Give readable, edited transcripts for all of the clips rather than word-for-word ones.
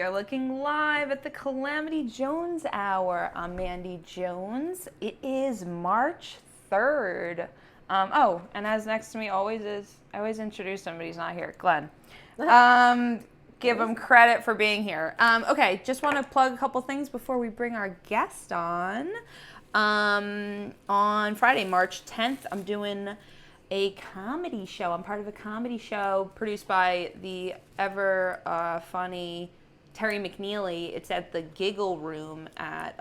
are looking live at the Calamity Jones Hour. I'm Mandy Jones. It is March 3rd. And as next to me always is, I always introduce somebody who's not here, Glenn. Give him credit for being here. Okay, just want to plug a couple things before we bring our guest on. On Friday, March 10th, I'm doing a comedy show. I'm part of a comedy show produced by the ever funny Terry McNeely. It's at the Giggle Room at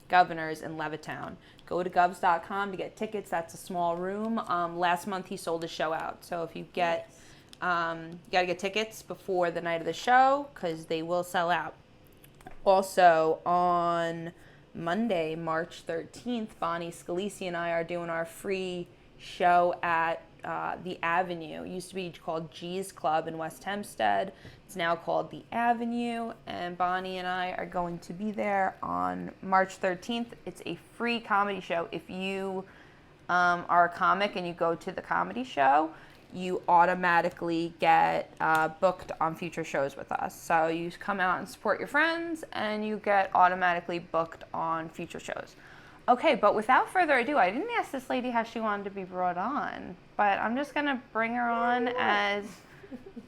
Governor's in Levittown. Go to govs.com to get tickets. That's a small room. Last month he sold his show out. So if you get, you got to get tickets before the night of the show because they will sell out. Also on Monday, March 13th, Bonnie Scalisi and I are doing our free show at the Avenue. It used to be called G's Club in West Hempstead. It's now called the Avenue, and Bonnie and I are going to be there on March 13th. It's a free comedy show. If you are a comic and you go to the comedy show, you automatically get booked on future shows with us. So you come out and support your friends, and you get automatically booked on future shows. Okay, but without further ado, I didn't ask this lady how she wanted to be brought on, but I'm just going to bring her on as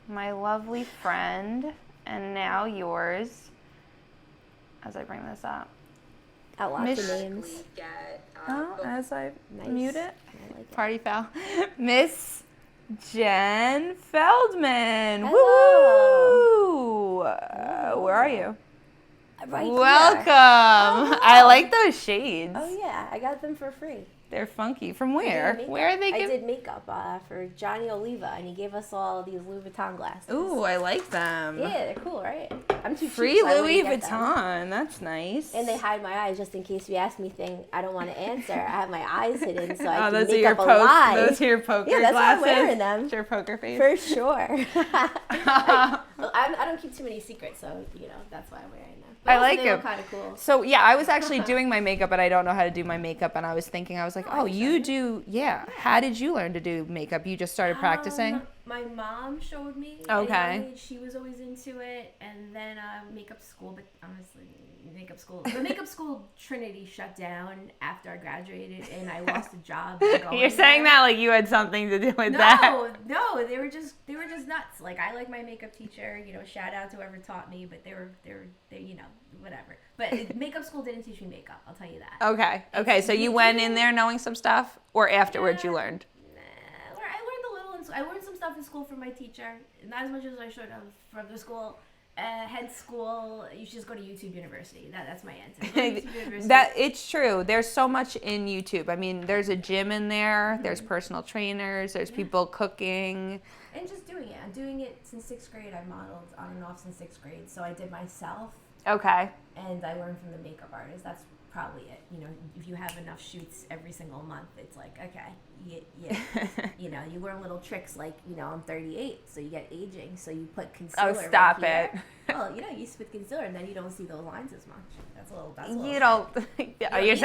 my lovely friend, and now yours, as I bring this up. Got lots of names. As I Nice. mute it. I like it. Party foul. Miss Jen Feldman. Hello. Woo! Where are you? Right Welcome. here. Oh, I like those shades. Oh yeah, I got them for free. They're funky. From where? makeup. Where are they? I did makeup for Johnny Oliva, and he gave us all these Louis Vuitton glasses. Ooh, I like them. Yeah, they're cool, right? I'm too Free cheap, so I Louis wouldn't get them. Vuitton. That's nice. And they hide my eyes just in case you ask me thing I don't want to answer. I have my eyes hidden so I can those make are your up a lie. Those are your poker Yeah, that's why I'm glasses. wearing them. It's your poker face. For sure. I don't keep too many secrets, so that's why I'm wearing them. But I also like they look it. kind of cool. So yeah, I was actually doing my makeup, and I don't know how to do my makeup, and I was thinking, I was like, oh, you do, yeah. How did you learn to do makeup? You just started practicing? My mom showed me. Okay. She was always into it, and then makeup school. But honestly, the makeup school Trinity shut down after I graduated, and I lost a job. You're saying that like you had something to do with No, that. no, they were just nuts. Like I like my makeup teacher. Shout out to whoever taught me, but they whatever. But makeup school didn't teach me makeup. I'll tell you that. Okay. So you went in there knowing some stuff, or afterwards you learned? I learned a little. I learned some stuff in school from my teacher, not as much as I should have from the school. Head school, you should just go to YouTube University. That's my answer. Go to YouTube University. That it's true. There's so much in YouTube. I mean, there's a gym in there. Mm-hmm. There's personal trainers. There's people cooking. And just doing it. I'm doing it since 6th grade. I modeled on and off since 6th grade. So I did myself. Okay. And I learned from the makeup artist. That's probably it. If you have enough shoots every single month, it's like, okay, yeah. You learn little tricks like, I'm 38, so you get aging, so you put concealer. Oh, stop right it. here. Well, you put concealer, and then you don't see those lines as much. That's a little. You don't. You're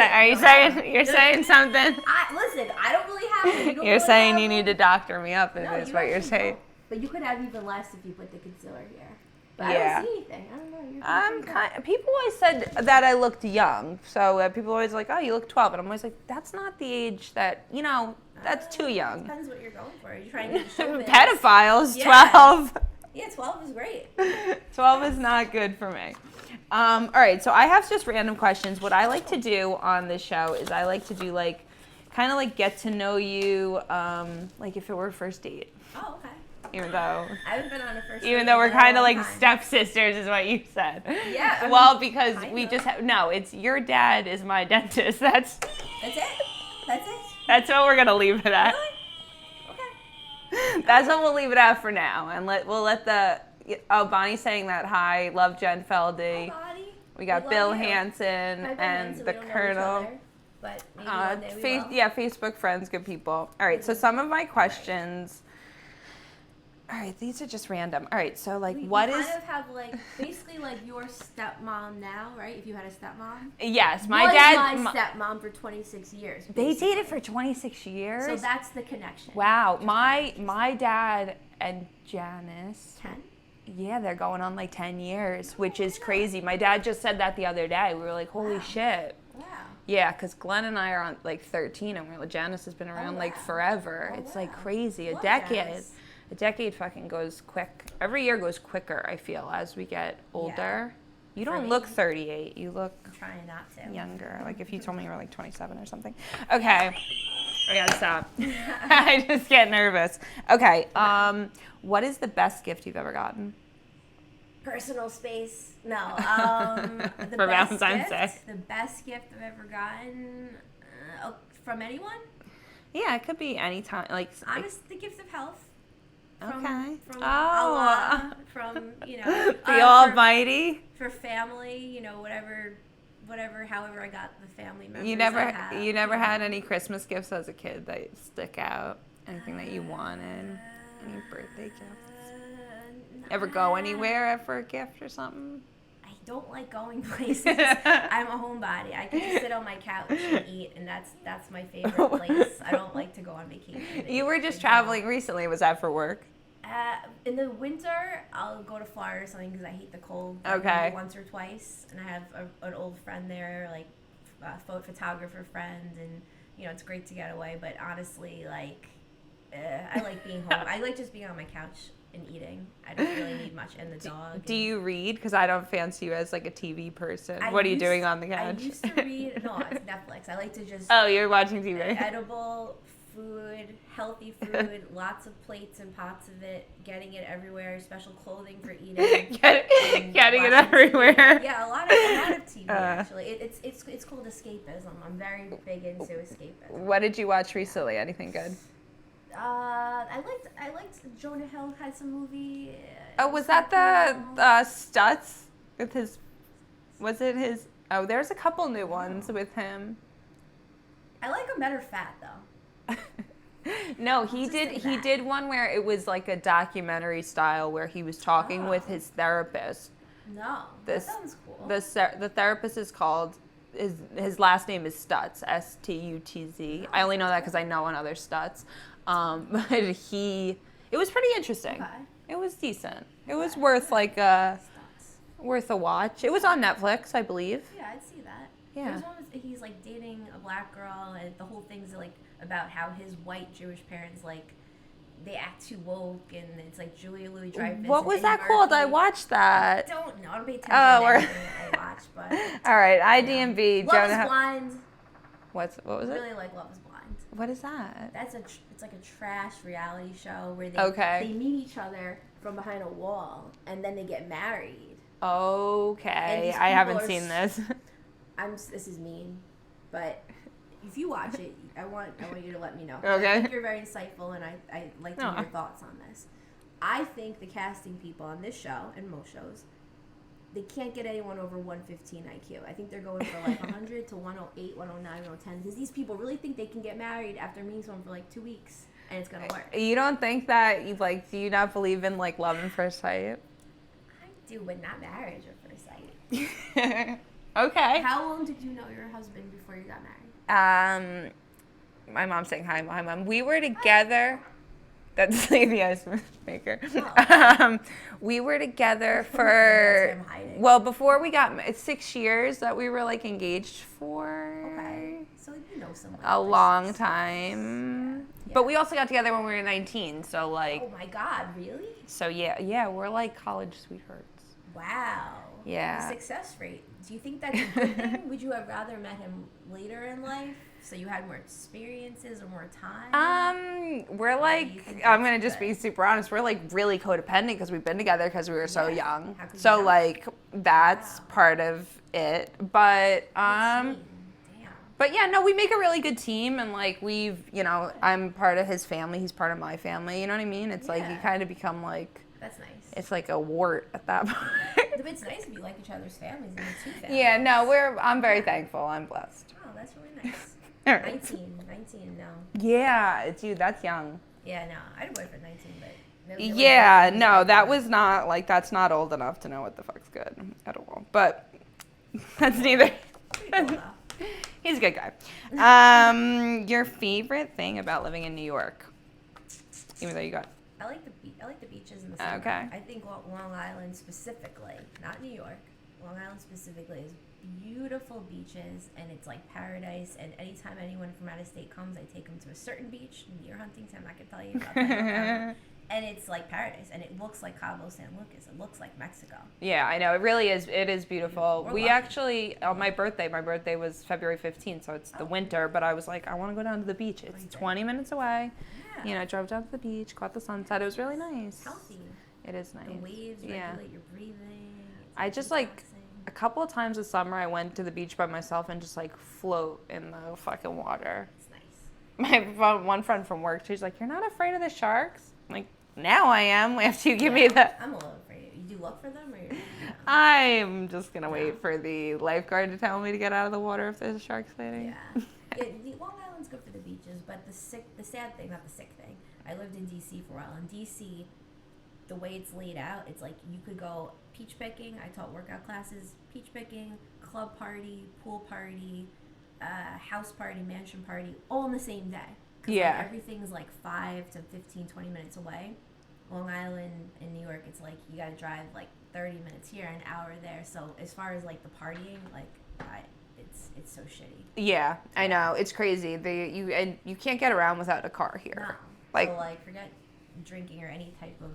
saying something. Listen, I don't really have it. You're saying you need to doctor me up, is what you're saying. Don't. But you could have even less if you put the concealer here. But Yeah. I don't see anything. I don't know. People always said that I looked young. So people always like, oh, you look 12. And I'm always like, that's not the age that, that's too young. Depends what you're going for. You're trying to get showbiz. Pedophiles, Yeah. 12. Yeah, 12 is great. 12 is not good for me. All right, so I have just random questions. What I like to do on this show is I like to do kind of get to know you, like if it were a first date. Oh, okay. Even though I haven't been on a first Even date though we're in a kind of long like time. stepsisters is what you said. Yeah. Well, because we kinda. just have, no, it's your dad is my dentist. That's it? That's it? That's what we're going to leave it at. Really? Okay. That's what we'll leave it at for now. And we'll let Bonnie's saying that hi, love Jen Feldy. Hi, Bonnie. We got We Bill love you. Hansen Hi, Bill and Hansen. the We don't know each Colonel. other, but maybe one day we will. Yeah, Facebook friends, good people. All right, so some of my questions. All right, these are just random. All right, so We what kind is? of have basically your stepmom now, right? If you had a stepmom. Yes, my Was dad. my stepmom for 26 years. They basically. dated for 26 years. So that's the connection. Wow, my dad and Janice. 10. Yeah, they're going on like 10 years, which is crazy. My dad just said that the other day. We were like, holy shit. Wow. Yeah, because Glenn and I are on like 13, and we're like, Janice has been around like forever. It's like crazy. A Love decade. Janice. A decade fucking goes quick. Every year goes quicker, I feel, as we get older. You don't look 38. You look I'm trying not to. younger. Like if you told me you were like 27 or something. Okay. I gotta stop. I just get nervous. Okay. What is the best gift you've ever gotten? Personal space. No. The For best Valentine's gift, Day. The best gift I've ever gotten from anyone? Yeah, it could be any time. Like Honest, the gift of health. From, okay. From Oh. Allah, from, you know. The Almighty. For family, you know, whatever, however I got the family members You I never have, had any Christmas gifts as a kid that stick out? Anything that you wanted? Any birthday gifts? Ever go anywhere for a gift or something? I don't like going places. I'm a homebody. I can just sit on my couch and eat, and that's my favorite place. I don't like to go on vacation. You were just traveling recently. Was that for work? In the winter, I'll go to Florida or something because I hate the cold. Okay. Maybe once or twice, and I have an old friend there, like a photographer friend, and you know it's great to get away. But honestly, like I like being home. I like just being on my couch and eating. I don't really need much, and the dog. Do you read? Because I don't fancy you as like a TV person. What are you doing on the couch? I used to read. No, it's Netflix. I like to just. Oh, you're watching TV. Edible food, healthy food, lots of plates and pots of it, getting it everywhere, special clothing for eating. Getting it everywhere. TV. Yeah, a lot of TV actually. It's called escapism. I'm very big into escapism. What did you watch recently? Anything good? I liked Jonah Hill had some movie. Oh, was that the Stutz with his? Was it his? Oh, there's a couple new ones with him. I like him better fat though. No, he did one where it was like a documentary style where he was talking with his therapist. No, that sounds cool. The therapist is called, his last name is Stutz, Stutz. I only know that because I know another Stutz. But it was pretty interesting. Okay. It was decent. It was worth worth a watch. It was on Netflix, I believe. Yeah, I'd see that. Yeah. There's one with, he's like dating a black girl, and the whole thing's like about how his white Jewish parents like they act too woke, and it's like Julia Louis-Dreyfus. What was that called? I watched that. I don't know. I don't pay attention to everything I watch, but all right, IDMB. Love is Blind. What was it? I really like Love is Blind. What is that? It's like a trash reality show where Okay. they meet each other from behind a wall, and then they get married. Okay, I haven't seen this. This is mean, but if you watch it, I want you to let me know. Okay. I think you're very insightful, and I like to hear your thoughts on this. I think the casting people on this show and most shows, they can't get anyone over 115 IQ. I think they're going for like 100 to 108, 109, 110, because these people really think they can get married after meeting someone for like 2 weeks, and it's gonna work. You don't think that do you not believe in like love at first sight? I do, but not marriage at first sight. Okay. How long did you know your husband before you got married? My mom's saying hi, Mom. We were together. That's the ice maker. We were together for That's him hiding. well before we got 6 years that we were like engaged for. Okay, so you know someone. A long time. Yeah. But we also got together when we were 19. So like. Oh my God! Really? So yeah, we're like college sweethearts. Wow. Yeah. The success rate. Do you think that's a good thing? Would you have rather met him later in life, so you had more experiences or more time? We're like, I'm gonna just be super honest. We're like really codependent because we've been together because we were so young. How could So you not? like that's part of it. But Damn. but yeah, no, we make a really good team, and like I'm part of his family. He's part of my family. You know what I mean? It's like you kind of become like. That's nice. It's like a wart at that point. It's nice if you like each other's families and the two families. Yeah, no, I'm very thankful. I'm blessed. Oh, that's really nice. All right. 19, no. Yeah, dude, that's young. Yeah, no. I had a boyfriend 19, but. Yeah, no, that was not, like, that's not old enough to know what the fuck's good at all. But that's neither. Pretty cool, though. He's a good guy. Your favorite thing about living in New York? Even though you got I like the beaches in the summer. Okay. I think Long Island specifically, not New York. Long Island specifically is beautiful beaches, and it's like paradise. And anytime anyone from out of state comes, I take them to a certain beach near Huntington. I'm not gonna tell you about that. And it's like paradise, and it looks like Cabo San Lucas. It looks like Mexico. Yeah, I know. It really is. It is beautiful. We're We lucky. actually, on my birthday was February 15th, so it's the winter, but I was like, I want to go down to the beach. It's you did. 20 minutes away. Yeah. You know, I drove down to the beach, caught the sunset. It was really nice. Healthy. It is nice. The waves Yeah. regulate your breathing. It's I just like, relaxing. a couple of times this summer, I went to the beach by myself and just like float in the fucking water. It's nice. My one friend from work, she's like, "You're not afraid of the sharks?" I'm like, now I am. After you give me the, I'm a little afraid. You do look for them, or you're. I'm just gonna wait for the lifeguard to tell me to get out of the water if there's a shark sighting. Yeah. The Long Island's good for the beaches, but the sad thing, not the sick thing. I lived in DC for a while. In DC, the way it's laid out, it's like you could go peach picking. I taught workout classes, peach picking, club party, pool party, house party, mansion party, all in the same day. 'Cause, Yeah. like, everything's like 5 to 15, 20 minutes away. Long Island in New York, it's like you got to drive like 30 minutes here, an hour there. So as far as like the partying, like it's so shitty. Yeah, I know. It's crazy. You can't get around without a car here. No. Like- So, like, forget drinking or any type of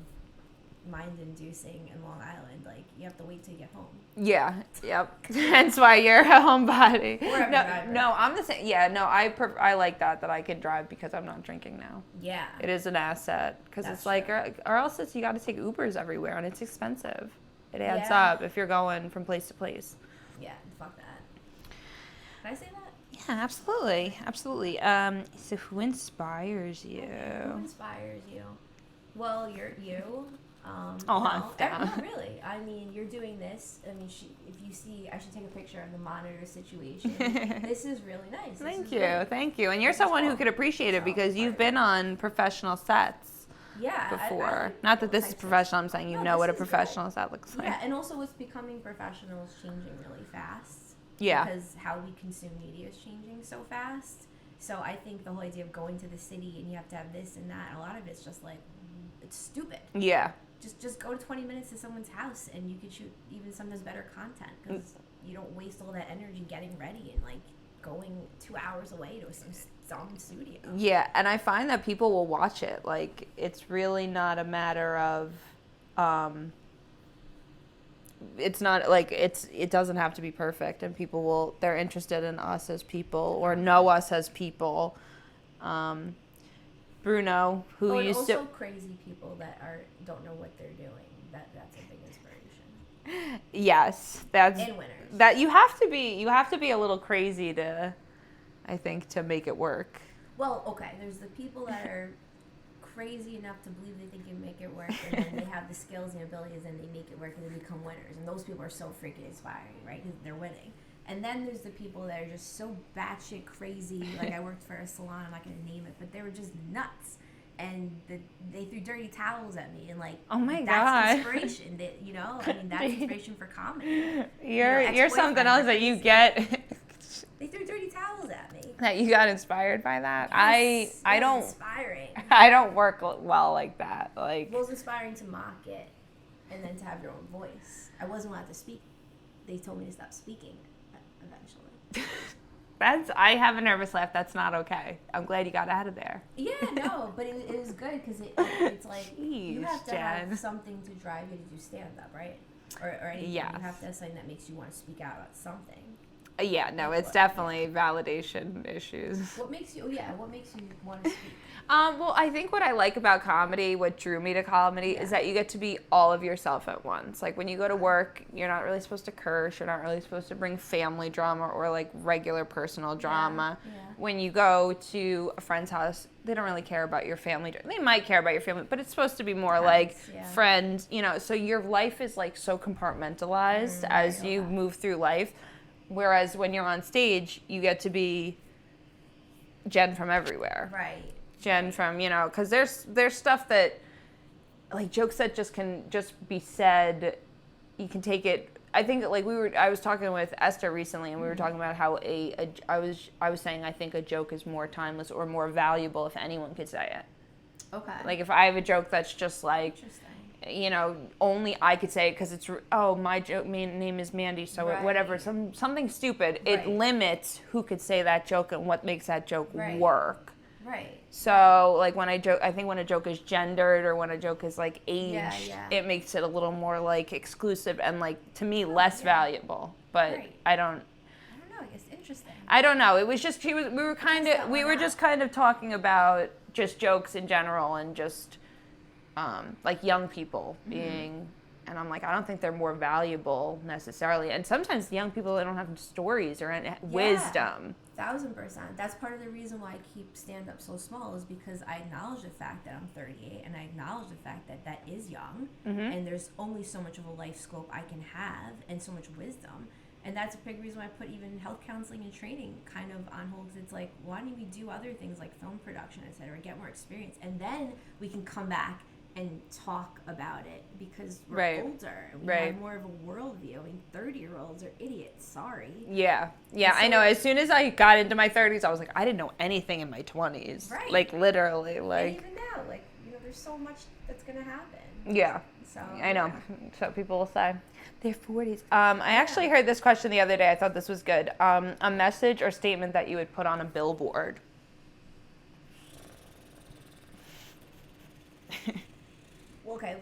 mind-inducing in Long Island. Like, you have to wait till you get home. Yeah. Yep. Hence why you're a homebody. Or I'm a driver. No, I'm the same. Yeah, no, I like that I can drive because I'm not drinking now. Yeah. It is an asset because That's it's like, true. or else you got to take Ubers everywhere and it's expensive. It adds Yeah. up if you're going from place to place. Yeah, fuck that. Can I say that? Yeah, absolutely, absolutely. So who inspires you? Who inspires you? Well, you're you. Oh, no, hands down. no, really. I mean, you're doing this. I mean, if you see, I should take a picture of the monitor situation. This is really nice. This Thank is you, great. thank you. And you're This is someone who cool. could appreciate it So because you've inspiring. been on professional sets Yeah. before. I like Not that this all is types of- professional. I'm saying you No, know what a this is professional set looks like. Yeah, and also it's becoming professional is changing really fast. Yeah. Because how we consume media is changing so fast. So I think the whole idea of going to the city and you have to have this and that, a lot of it's just like, it's stupid. Yeah. Just go to 20 minutes to someone's house and you could shoot even sometimes better content because you don't waste all that energy getting ready and like going 2 hours away to some studio. Yeah, and I find that people will watch it. Like, it's really not a matter of, it's not like it doesn't have to be perfect, and they're interested in us as people or know us as people. Bruno, who and used also to, crazy people that don't know what they're doing. That's a big inspiration. yes, that's And winners. that you have to be a little crazy to, I think, to make it work. Well, okay, there's the people that are crazy enough to believe they can make it work, and then they have the skills and abilities, and they make it work, and they become winners. And those people are so freaking inspiring, right? Because they're winning. And then there's the people that are just so batshit crazy. Like, I worked for a salon, I'm not going to name it, but they were just nuts. And they threw dirty towels at me, and like, Oh my that's God. inspiration. That I mean, that's inspiration for comedy. You're something ex-boyfriend else or that you crazy. get. They threw dirty towels at me. That you got inspired by that. Yes, I it was don't inspiring. I don't work well like that. Like, It was inspiring to mock it and then to have your own voice. I wasn't allowed to speak. They told me to stop speaking eventually. I have a nervous laugh. That's not okay. I'm glad you got out of there. Yeah, no, but it was good because it's like you Jeez, have to Jen. have something to drive you to do stand up, right? Or anything. Yes. You have to have something that makes you want to speak out about something. Yeah, no, it's definitely validation issues. What makes you want to speak? Well, I think what I like about comedy, what drew me to comedy, is that you get to be all of yourself at once. Like, when you go to work, you're not really supposed to curse. You're not really supposed to bring family drama or, like, regular personal drama. Yeah. When you go to a friend's house, they don't really care about your family. They might care about your family, but it's supposed to be more like yeah. friends, so your life is, like, so compartmentalized as you move through life. Whereas when you're on stage, you get to be Jen from everywhere. Right. Jen from, because there's stuff that, like, jokes that can just be said, you can take it. I think, like, I was talking with Esther recently, and we were talking about how I was saying I think a joke is more timeless or more valuable if anyone could say it. Okay. Like if I have a joke that's just like, Interesting. only I could say it because it's, my name is Mandy, so Right. whatever, something stupid. It Right. limits who could say that joke and what makes that joke Right. work. Right. So, like when I joke, I think when a joke is gendered or when a joke is like aged, yeah. it makes it a little more like exclusive and like to me less valuable. But Right. I don't know. It's interesting. I don't know. It was just we were just kind of talking about just jokes in general and just like young people being, and I'm like, I don't think they're more valuable necessarily. And sometimes young people, they don't have stories or any wisdom. 1000%. That's part of the reason why I keep stand up so small, is because I acknowledge the fact that I'm 38 and I acknowledge the fact that that is young, and there's only so much of a life scope I can have and so much wisdom. And that's a big reason why I put even health counseling and training kind of on hold. It's like, why don't we do other things like film production, et cetera, get more experience, and then we can come back and talk about it, because we're older and we have more of a worldview. I mean, 30-year-olds are idiots. Sorry. Yeah, So, I know. As soon as I got into my 30s, I was like, I didn't know anything in my 20s. Right. Like literally, And like. even now, like, there's so much that's gonna happen. Yeah. So I know. So people will say they're 40s. I actually heard this question the other day. I thought this was good. A message or statement that you would put on a billboard. Okay,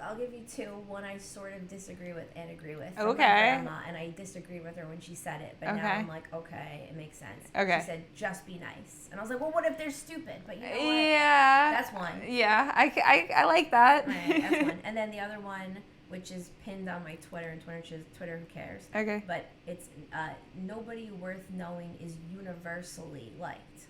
I'll give you two. One I sort of disagree with and agree with. Okay. My grandma, and I disagreed with her when she said it, but now Okay. I'm like, okay, it makes sense. Okay. She said, just be nice. And I was like, well, what if they're stupid? But you know what? Yeah. That's one. Yeah, I like that. Right, that's one. And then the other one, which is pinned on my Twitter, and Twitter, who cares? Okay. But it's nobody worth knowing is universally liked.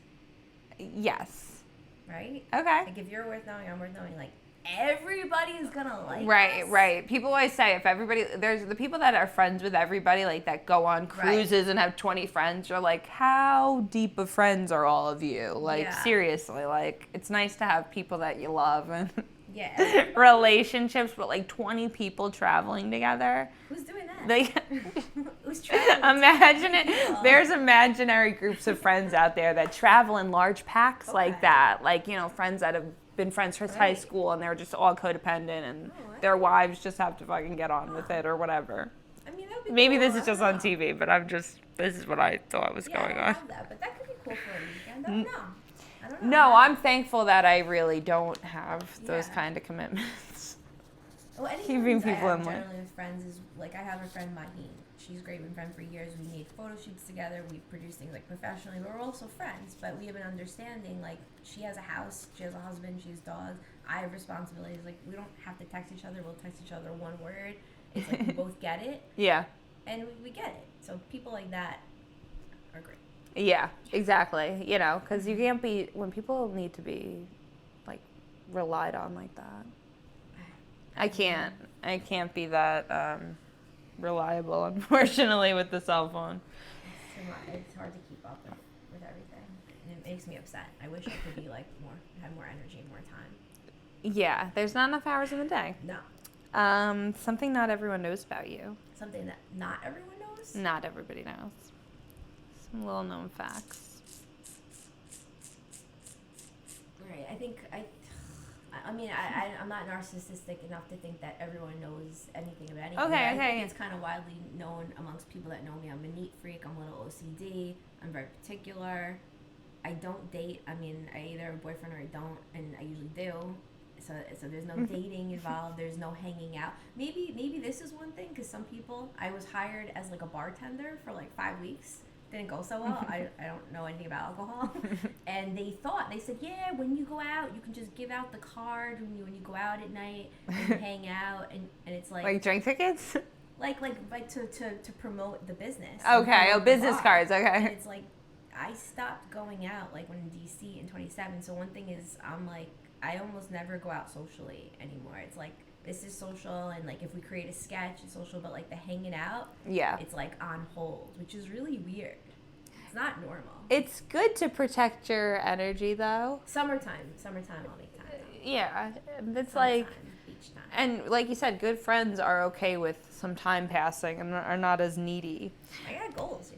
Yes. Right? Okay. Like, if you're worth knowing, I'm worth knowing. Like, everybody is gonna like us. Right. People always say if everybody, there's the people that are friends with everybody, like that go on cruises and have 20 friends. You're like, how deep of friends are all of you? Like, seriously, like it's nice to have people that you love and relationships, but like 20 people traveling together. Who's doing that? Like, who's traveling? imagine it. There's imaginary groups of friends out there that travel in large packs like that. Like, friends that have been friends since high school and they're just all codependent and their wives just have to fucking get on with it or whatever. I mean, that would be Maybe cool. this is just on TV, but this is what I thought was going I don't on. have that, but that could be cool for a weekend. I don't know. No, I'm thankful that I really don't have those kind of commitments. Well, any Keeping friends I people have in line. generally with friends is like, I have a friend, Maheen. She's great. We've been friends for years. We made photo shoots together. We produce things like professionally, but we're also friends. But we have an understanding. Like, she has a house, she has a husband, she has dogs. I have responsibilities. Like, we don't have to text each other. We'll text each other one word. It's like we both get it. Yeah. And we get it. So people like that are great. Yeah, exactly. Because you can't be, when people need to be, like, relied on like that. I can't be that reliable, unfortunately, with the cell phone. It's hard to keep up with everything. And it makes me upset. I wish I could be, like, have more energy and more time. Yeah, there's not enough hours in the day. No. Something not everyone knows about you. Something that not everyone knows? Not everybody knows. Some little known facts. Right. I'm not narcissistic enough to think that everyone knows anything about anything. Okay, I okay. think it's kind of widely known amongst people that know me. I'm a neat freak. I'm a little OCD. I'm very particular. I don't date. I mean, I either have a boyfriend or I don't, and I usually do. So there's no dating involved. There's no hanging out. Maybe this is one thing, because some people, I was hired as like a bartender for like 5 weeks. Didn't go so well. I don't know anything about alcohol. And they said, yeah, when you go out, you can just give out the card when you go out at night and you hang out. And it's like drink tickets? Like to promote the business. Okay, business cards, okay. And it's like, I stopped going out like when in DC in 27. So one thing is, I'm like, I almost never go out socially anymore. It's like, this is social, and like if we create a sketch, it's social, but like the hanging out, it's like on hold, which is really weird. It's not normal. It's good to protect your energy, though. Summertime, I'll make time. Yeah, it's Summertime, like, beach time. and like you said, good friends are okay with some time passing and are not as needy. I got goals,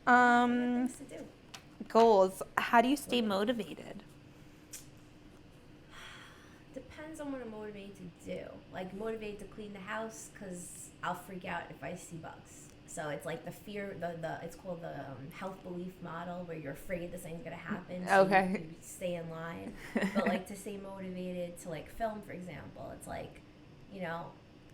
I got things to do. Goals. How do you stay motivated? someone I'm motivated to do. Like, motivated to clean the house because I'll freak out if I see bugs. So it's like the fear, it's called the health belief model, where you're afraid this thing's going to happen. So Okay. you stay in line. But, like, to stay motivated to, like, film, for example, it's like, you know,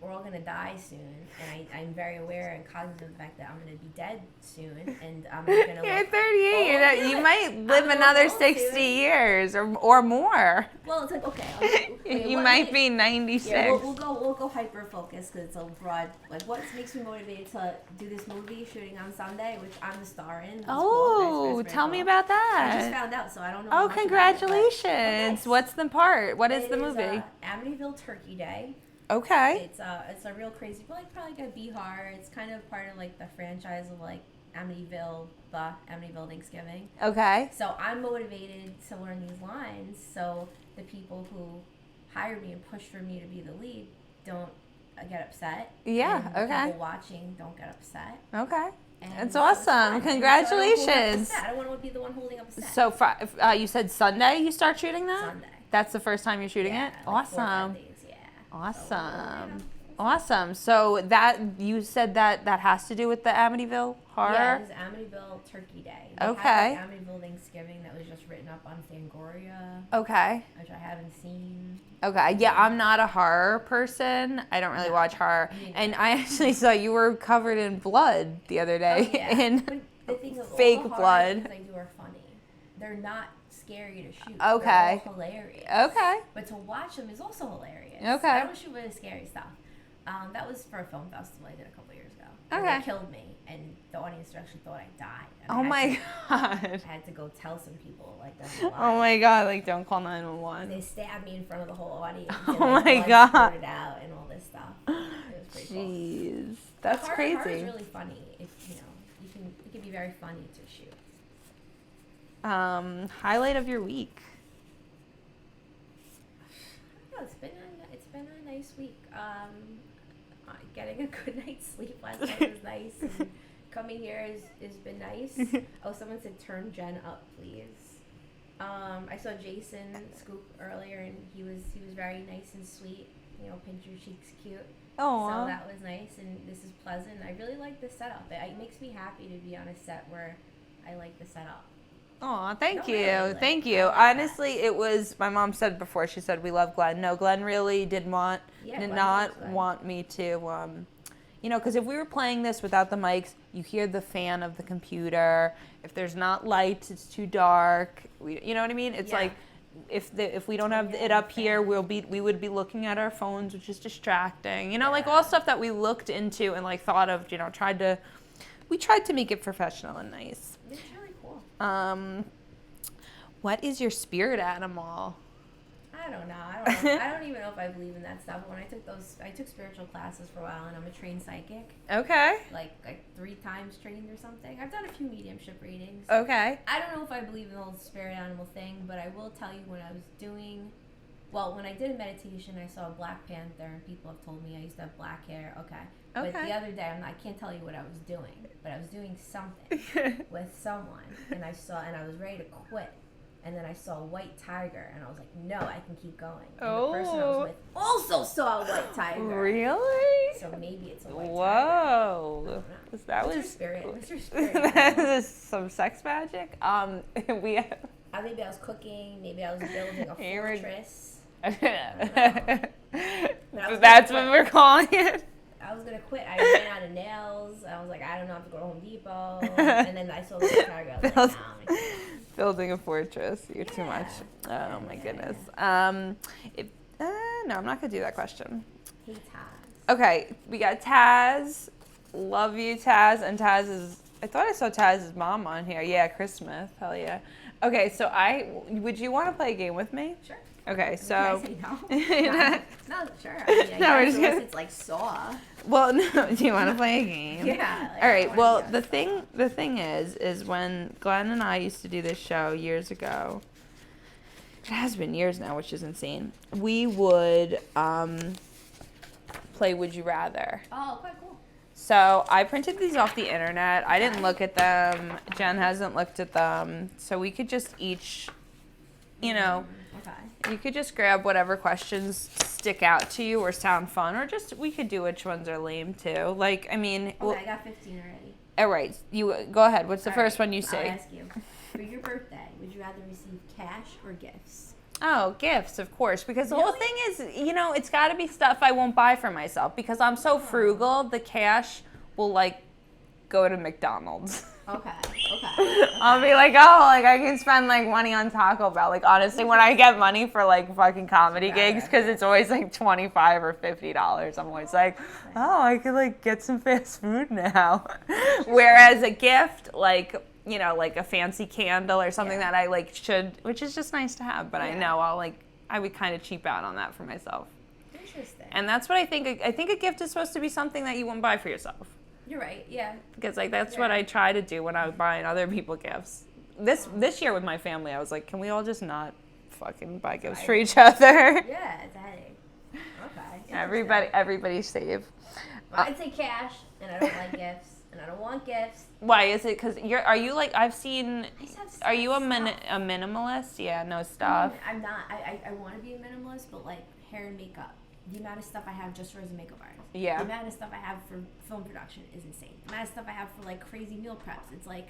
we're all going to die soon. And I'm very aware and cognizant of the fact that I'm going to be dead soon. And I'm not going to You're look 38. old. You might live gonna another look old 60 soon. years or more. Well, it's like, okay. You what might makes- be 96. Yeah, we'll go hyper focused because it's a broad. Like, what makes me motivated to do this movie shooting on Sunday, which I'm the star in? It's Oh, cool. Very tell me cool. about I just that. found out, so I don't know. Oh, much about it, but- congratulations. thanks. What's the part? What is It the movie? Amityville Turkey Day. Okay. It's a real crazy, like probably like a B-horror. It's kind of part of like the franchise of like Amityville Thanksgiving. Okay. So I'm motivated to learn these lines, so the people who hire me and push for me to be the lead don't get upset. Yeah, And the okay. people watching don't get upset. Okay. And That's so it's awesome. fun. And so Congratulations. I don't want to be the one holding up a set. So you said Sunday you start shooting that? Sunday. That's the first time you're shooting Yeah, it? like 4 or 5 Awesome. days, yeah. Awesome. So, Awesome. So that you said that has to do with the Amityville horror? yeah, it was Amityville Turkey Day. They Okay. had like Amityville Thanksgiving that was just written up on Fangoria, Okay. which I haven't seen. Okay. Yeah, I'm not a horror person. I don't really No, watch horror. me neither. And I actually saw you were covered in blood the other day. Oh, yeah. In But the thing is, all fake the horror blood. things I do are funny. They're not scary to shoot. Okay. They're all hilarious. Okay. But to watch them is also hilarious. Okay. I don't shoot really scary stuff. That was for a film festival I did a couple years ago. And Okay. They killed me, and the audience actually thought I died. And Oh I my had god. to, I had to go tell some people like that. Oh my god, like don't call 911. They stabbed me in front of the whole audience. Oh and, like, my blood God. spurted out and all this stuff. It was pretty cool. Jeez. That's Horror crazy. is really funny. If it can be very funny to shoot. Highlight of your week. No, it's been a nice week. Getting a good night's sleep last night was nice. And coming here has been nice. Oh, someone said turn Jen up, please. I saw Jason scoop earlier, and he was very nice and sweet. You know, pinch your cheeks, cute. Oh. So that was nice, and this is pleasant. I really like the setup. It makes me happy to be on a set where I like the setup. Oh, thank No, you. really, like, Thank I you. like that. Honestly, it was, my mom said before, she said, we love Glenn. No, Glenn really did Yeah, Glenn not loves Glenn. want me to, because if we were playing this without the mics, you hear the fan of the computer. If there's not lights, it's too dark. You know what I mean? It's Yeah. like, if we don't have Yeah, it up the here, fan. we would be looking at our phones, which is distracting. Like all stuff that we looked into and like thought of, we tried to make it professional and nice. It's really cool. What is your spirit animal? I don't know. I don't even know if I believe in that stuff. When I took spiritual classes for a while, and I'm a trained psychic, Okay. like 3 times trained or something. I've done a few mediumship readings. Okay. I don't know if I believe in the whole spirit animal thing, but I will tell you when I did a meditation, I saw a Black Panther, and people have told me I used to have black hair. Okay. But Okay. the other day, I can't tell you what I was doing, but I was doing something with someone, and I was ready to quit. And then I saw a white tiger, and I was like, no, I can keep going. And the person I Oh. was with also saw a white tiger. Really? So maybe it's a white tiger. Whoa. That What's your was spirit? What's your spirit? that is some sex magic. We have Maybe I was cooking. Maybe I was building a You were- fortress. That's what we're calling it. I was gonna quit. I ran out of nails. I was like, I don't know, I have to go to Home Depot. And then I saw the white tiger. I was like, no, I'm gonna quit. Building a fortress. You're too much. Oh my goodness. No, I'm not gonna do that question. Hey, Taz. Okay, we got Taz. Love you, Taz. And Taz is, I thought I saw Taz's mom on here. Yeah, Chris Smith. Hell yeah. Okay, so would you want to play a game with me? Sure. Okay, Can so. I say no? No, sure. I mean, No, we're guess just unless gonna- it's like Saw. Well, no, do you want to play a game? Yeah. like, All I right. wanna Well, guess. the thing is when Glenn and I used to do this show years ago, it has been years now, which is insane. We would play Would You Rather. Oh, quite cool. So I printed these off the internet. I didn't look at them. Jen hasn't looked at them. So we could just each you know, Okay. you could just grab whatever questions stick out to you or sound fun, or just we could do which ones are lame too. Like, I mean, Okay, I got 15 already. all right, you go ahead. What's the All first right, one you I'll say? ask you. For your birthday, would you rather receive cash or gifts? Oh, gifts, of course, because the whole Really? thing is, you know, it's got to be stuff I won't buy for myself because I'm so frugal. The cash will like go to McDonald's. Okay. I'll be like, oh, like I can spend like money on Taco Bell. Like honestly, when I get money for like fucking comedy gigs, because it's always like $25 or $50, I'm always like, oh, I could like get some fast food now. Whereas a gift, like, you know, like a fancy candle or something that I like should, which is just nice to have, but I know I would kind of cheap out on that for myself. Interesting. And that's what I think. I think a gift is supposed to be something that you wouldn't buy for yourself. You're right. Yeah. Because like that's what I try to do when I was buying other people gifts. This year with my family, I was like, can we all just not fucking buy gifts for each other? Yeah, it's a headache. Okay. Everybody save. Well, I'd say cash, and I don't like gifts, and I don't want gifts. Why is it? Because are you like I've seen? I just have Are you a stuff. a minimalist? Yeah, no stuff. I'm not. I want to be a minimalist, but like hair and makeup. The amount of stuff I have just for as a makeup artist. Yeah. The amount of stuff I have for film production is insane. The amount of stuff I have for like crazy meal preps. It's like.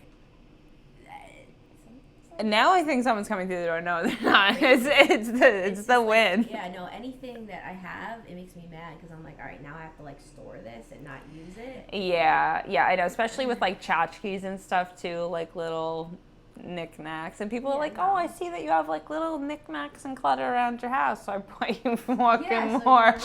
And now I think someone's coming through the door. No, they're not. It's the win. Yeah, no, anything that I have, it makes me mad because I'm like, all right, now I have to like store this and not use it. Yeah, I know. Especially with like tchotchkes and stuff too, like little knickknacks. And people are like, oh, I see that you have like little knickknacks and clutter around your house, so I bought you fucking more.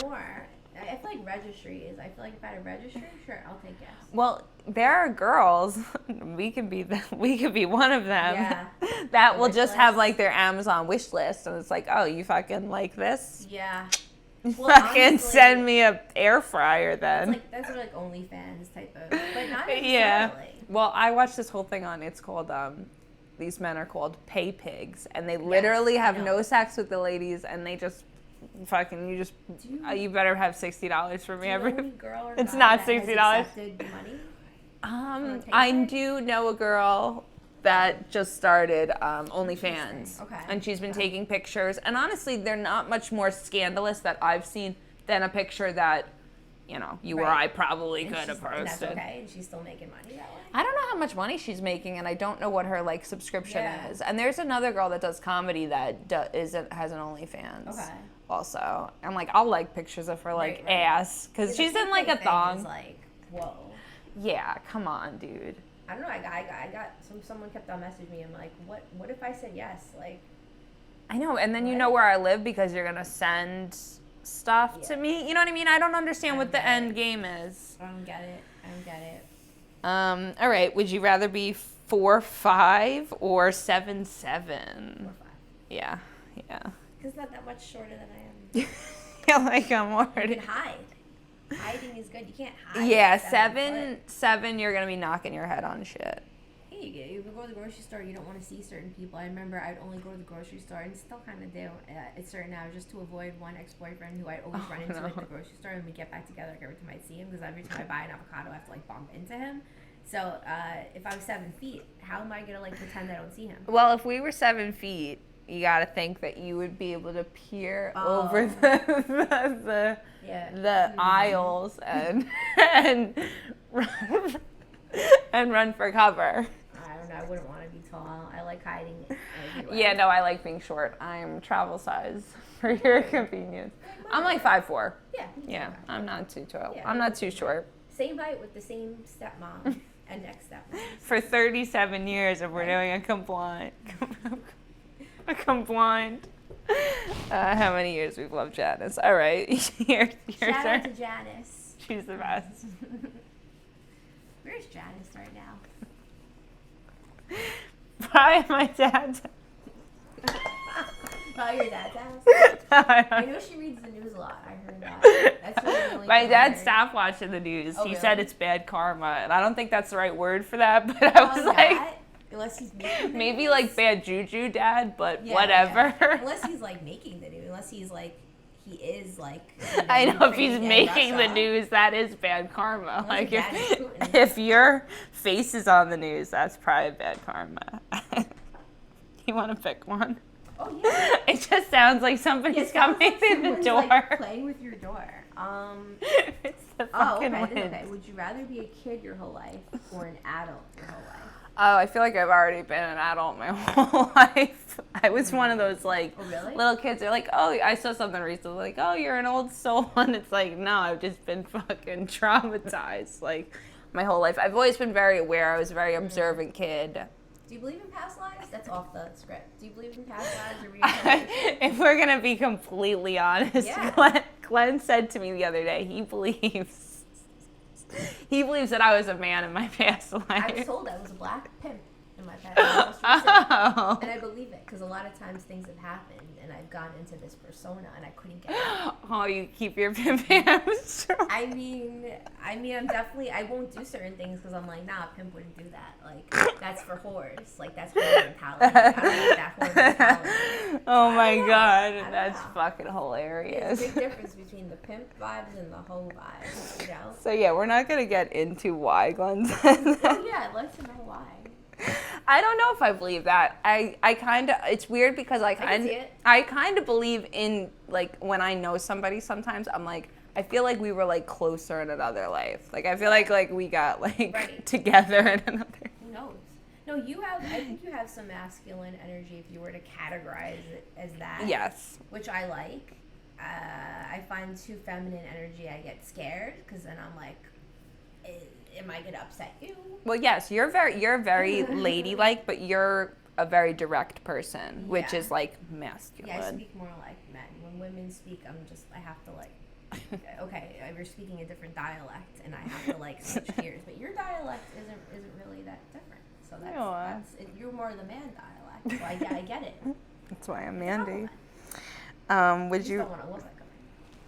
I feel like registry is. I feel like if I had a registry, sure, I'll take gifts. Well, there are girls. We could be one of them. Yeah. That A will wish just list. have like their Amazon wish list, and it's like, oh, you fucking like this? Yeah. Fucking honestly, send me a air fryer then. That's sort of like OnlyFans type of, but not necessarily. Yeah. Well, I watched this whole thing on. It's called these men are called pay pigs, and they literally have no sex with the ladies, and they just fucking you better have $60 for me every. It's not $60. Money? I do know a girl that just started OnlyFans, and she's been taking pictures. And honestly, they're not much more scandalous that I've seen than a picture that, you know, you or I probably could have posted. And that's okay, and she's still making money that way. I don't know how much money she's making, and I don't know what her like subscription is. And there's another girl that does comedy that has an OnlyFans. Okay. Also, I'm like, I'll like pictures of her like ass because she's in like a thong. Like, whoa. Yeah, come on, dude. I don't know. I got someone kept on messaging me. I'm like, what if I said yes? Like, I know, and then you know where I live because you're gonna send stuff to me. You know what I mean? I don't understand what the end game is. I don't get it. All right. Would you rather be 4'5" or 7'7"? 4'5". Yeah. Because not that much shorter than I am. Feel like I'm You already. can hide. Hiding is good. You can't hide. Yeah, at 7'7", you're gonna be knocking your head on shit. Hey, you go to the grocery store, you don't want to see certain people. I remember I'd only go to the grocery store, and still kind of do at certain hours, just to avoid one ex-boyfriend who I'd always run into at the grocery store, and we'd get back together like every time I'd see him, because every time I buy an avocado, I have to like bump into him. So if I was 7 feet, how am I gonna like pretend I don't see him? Well, if we were 7 feet, you gotta think that you would be able to peer over the aisles and run for cover. I don't know. I wouldn't want to be tall. I like hiding. Yeah, no, I like being short. I'm travel size for your convenience. I'm like 5'4". Yeah, I'm not too tall. Yeah. I'm not too short. Same height with the same stepmom and next stepmom. For 37 years, if we're doing a compliant. How many years we've loved Janice? All right, your Shout out turn. to Janice. She's the best. Where's Janice right now? Probably at my dad's. Probably your dad's house. I know she reads the news a lot. I heard that. That's really the only My thing I dad heard. stopped watching the news. Oh, He really? said it's bad karma, and I don't think that's the right word for that. But I was like, That? Unless he's making the maybe news. like bad juju, Dad. But Yeah, whatever. yeah. Unless he's like making the news. Unless he's like, he is like. I know if he's Ukraine and making the Russia. neast that is bad karma. Unless Like your dad is Putin. if your face is on the news, that's probably bad karma. You want to pick one? Oh yeah. It just sounds like somebody's coming through the door. Like playing with your door. It's the Oh, fucking okay. wind. Okay. Would you rather be a kid your whole life or an adult your whole life? Oh, I feel like I've already been an adult my whole life. I was one of those like Oh, really? little kids. They're like, oh, I saw something recently, like, oh, you're an old soul, and it's like, no, I've just been fucking traumatized like my whole life. I've always been very aware. I was a very observant kid. Do you believe in past lives? That's off the script. Do you believe in past lives or reincarnation? If we're gonna be completely honest, Yeah. Glenn said to me the other day, he believes that I was a man in my past life. I was told I was a black pimp in my past life. Oh. And I believe it because a lot of times things have happened and I've gone into this persona and I couldn't get out. Oh, you keep your pimp hamster. I mean, I'm definitely, I won't do certain things because I'm like, nah, a pimp wouldn't do that. Like, that's for whores. Like, that's whore mentality. I don't like that whore mentality. Oh my know. god, I don't that's know. fucking hilarious. There's a big difference between the pimp vibes and the hoe vibes, you know? So yeah, we're not gonna get into why Glenn said that. Oh yeah, I'd like to know why. I don't know if I believe that. I kind of, it's weird because can see it. I kind of believe in, like, when I know somebody sometimes, I'm like, I feel like we were, like, closer in another life. Like, I feel like we got, like, Right. together in another. Who knows? No, I think you have some masculine energy if you were to categorize it as that. Yes. Which I like. I find too feminine energy, I get scared because then I'm like, am I gonna upset you? Well, yes, you're very ladylike, but you're a very direct person, which Yeah. is, like, masculine. Yeah, I speak more like men. When women speak, I have to like, okay, you're speaking a different dialect, and I have to like switch gears. But your dialect isn't really that different. So you're more the man dialect. So I get it. That's why I'm Mandy. I Would just you? don't want to look like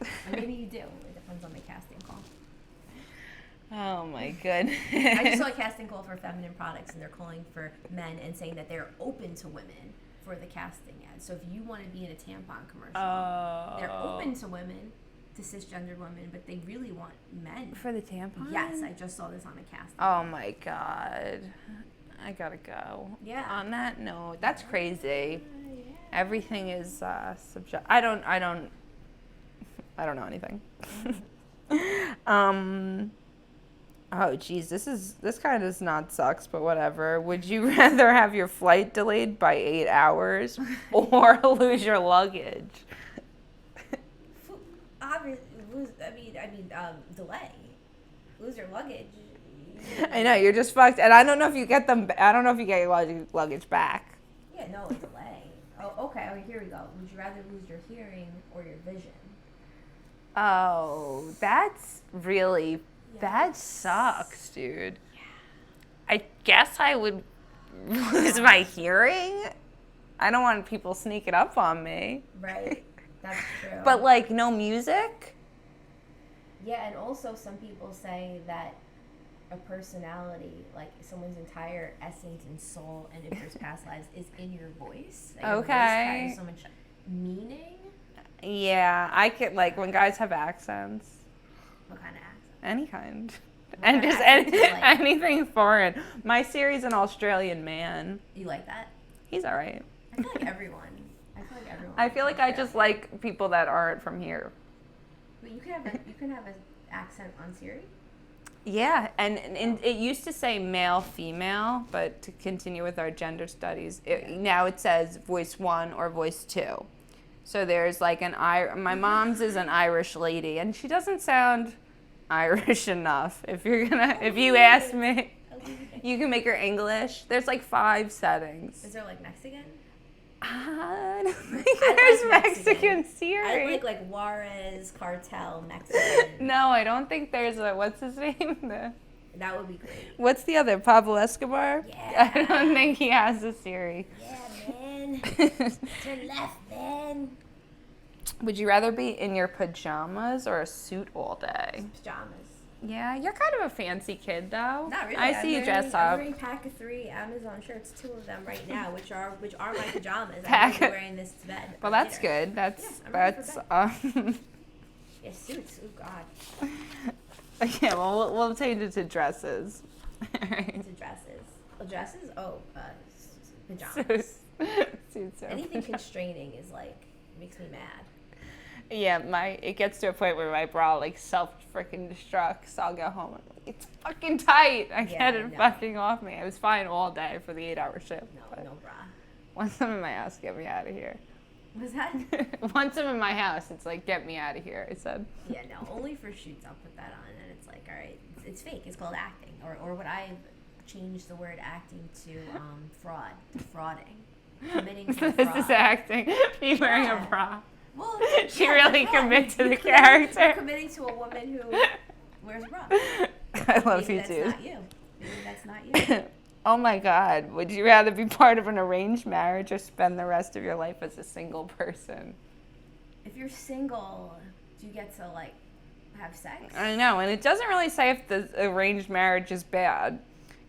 a man. Or maybe you do. It depends on the casting call. Oh my goodness. I just saw a casting call for feminine products, and they're calling for men and saying that they're open to women for the casting ad. So if you want to be in a tampon commercial, they're open to women, to cisgendered women, but they really want men. For the tampon? Yes, I just saw this on a casting. Oh my god. I gotta go. Yeah. On that note, that's crazy. Everything is subject. I don't know anything. Oh geez, this kind of not sucks, but whatever. Would you rather have your flight delayed by 8 hours or lose your luggage? Delay. Lose your luggage. I know you're just fucked, and I don't know if you get them. I don't know if you get your luggage back. Yeah, no, a delay. Oh, okay. Here we go. Would you rather lose your hearing or your vision? Oh, that's really. That Yes. sucks, dude. Yeah. I guess I would lose my hearing. I don't want people sneaking up on me. Right. That's true. But like no music? Yeah, and also some people say that a personality, like someone's entire essence and soul and if there's past lives, is in your voice. Like your voice carries so much meaning. Yeah, I could like when guys have accents. What kind of accent? Any kind. What And kind of just accent do you like? anything foreign. My Siri's an Australian man. You like that? He's all right. I feel like everyone. I feel like I just like people that aren't from here. But you can have an accent on Siri. Yeah, and it used to say male, female, but to continue with our gender studies, now it says voice 1 or voice 2. So there's like my mom's is an Irish lady, and she doesn't sound Irish enough. If you ask me, you can make her English. There's like 5 settings. Is there like Mexican? I don't think there's like Mexican I Siri. like Juarez cartel Mexican. No, I don't think there's a, what's his name? That would be great. What's the other? Pablo Escobar? Yeah. I don't think he has a Siri. Yeah, man. Turn left, man. Would you rather be in your pajamas or a suit all day? Pajamas. Yeah, you're kind of a fancy kid, though. Not really. I see you dress I'm up. wearing pack of 3 Amazon shirts, 2 of them right now, which are my pajamas. Pack I'm of- wearing this to bed. Well, for that's dinner. good. That's Yeah, I'm ready for Yeah, suits. Oh God. yeah. Well, we'll change it to dresses. Into dresses. Dresses? Oh, pajamas. Suits are Anything pajamas. constraining is like makes me mad. Yeah, it gets to a point where my bra like self freaking destructs. I'll go home and I'm like, it's fucking tight. I Yeah, get it no. fucking off me. I was fine all day for the 8-hour shift. No, but no bra. once I'm in my house, get me out of here. Was that? Once I'm in my house, it's like, get me out of here, I said. Yeah, no. Only for shoots I'll put that on, and it's like, all right, it's fake. It's called acting, or what I've changed the word acting to defrauding, committing to This fraud. is acting. Me wearing a Yeah. bra. Well, She yeah, really defraud. commits to the You're character. committing to a woman who wears a bra. I love Maybe you, that's dude. not you. Maybe that's not you. Oh my God. Would you rather be part of an arranged marriage or spend the rest of your life as a single person? If you're single, do you get to like have sex? I know, and it doesn't really say if the arranged marriage is bad.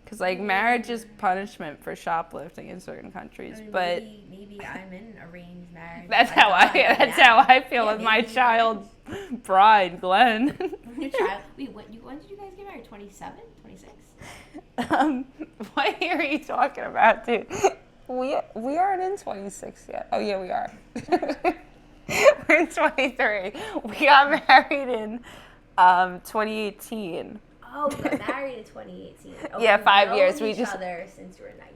Because, like, marriage is punishment for shoplifting in certain countries, I mean, but maybe I'm in arranged marriage. that's My how God, that's yeah. how I feel Yeah, with my maybe- child's bride, Glenn. Your child. Wait, when did you guys get married? 27? 26? What year are you talking about, dude? We aren't in 26 yet. Oh yeah, we are. We're in 23. We got married in 2018. Oh, you got married in 2018. Oh, Yeah, you've 5 known years. We each just other since you were 19.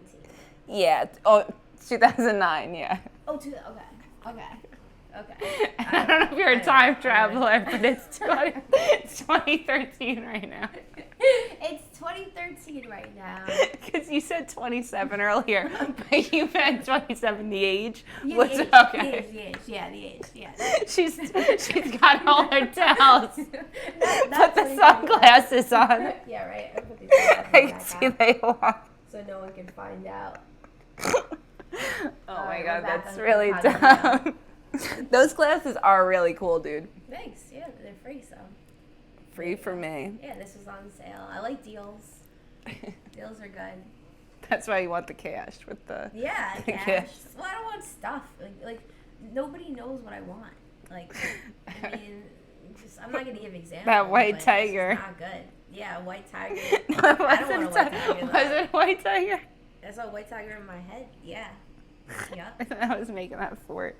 yeah. Oh, 2009. Yeah. Oh, okay. Okay. I don't know if you're a time traveler, but it's 2013 right now. It's 2013 right now. Because you said 27 earlier, but you meant 27 the age. Yeah, Which, the age, okay. the age, yeah. She's got all her tells. Not Put the 20, sunglasses on. Yeah, right. I put these sunglasses I can back see on they walk. so no one can find out. Oh my we're God, back that's on really the podcast. dumb. Those glasses are really cool, dude. Thanks. Yeah, they're free, so. Free for me. Yeah, this was on sale. I like deals. Deals are good. That's why you want the cash with the. Yeah, The cash. gifts. Well, I don't want stuff. Like nobody knows what I want. Like, I mean, I'm not gonna give examples. That white but it's tiger. just not good. Yeah, a white tiger. No, I don't want a white tiger. was it white tiger? I saw a white tiger in my head. Yeah. Yeah. I was making that fort.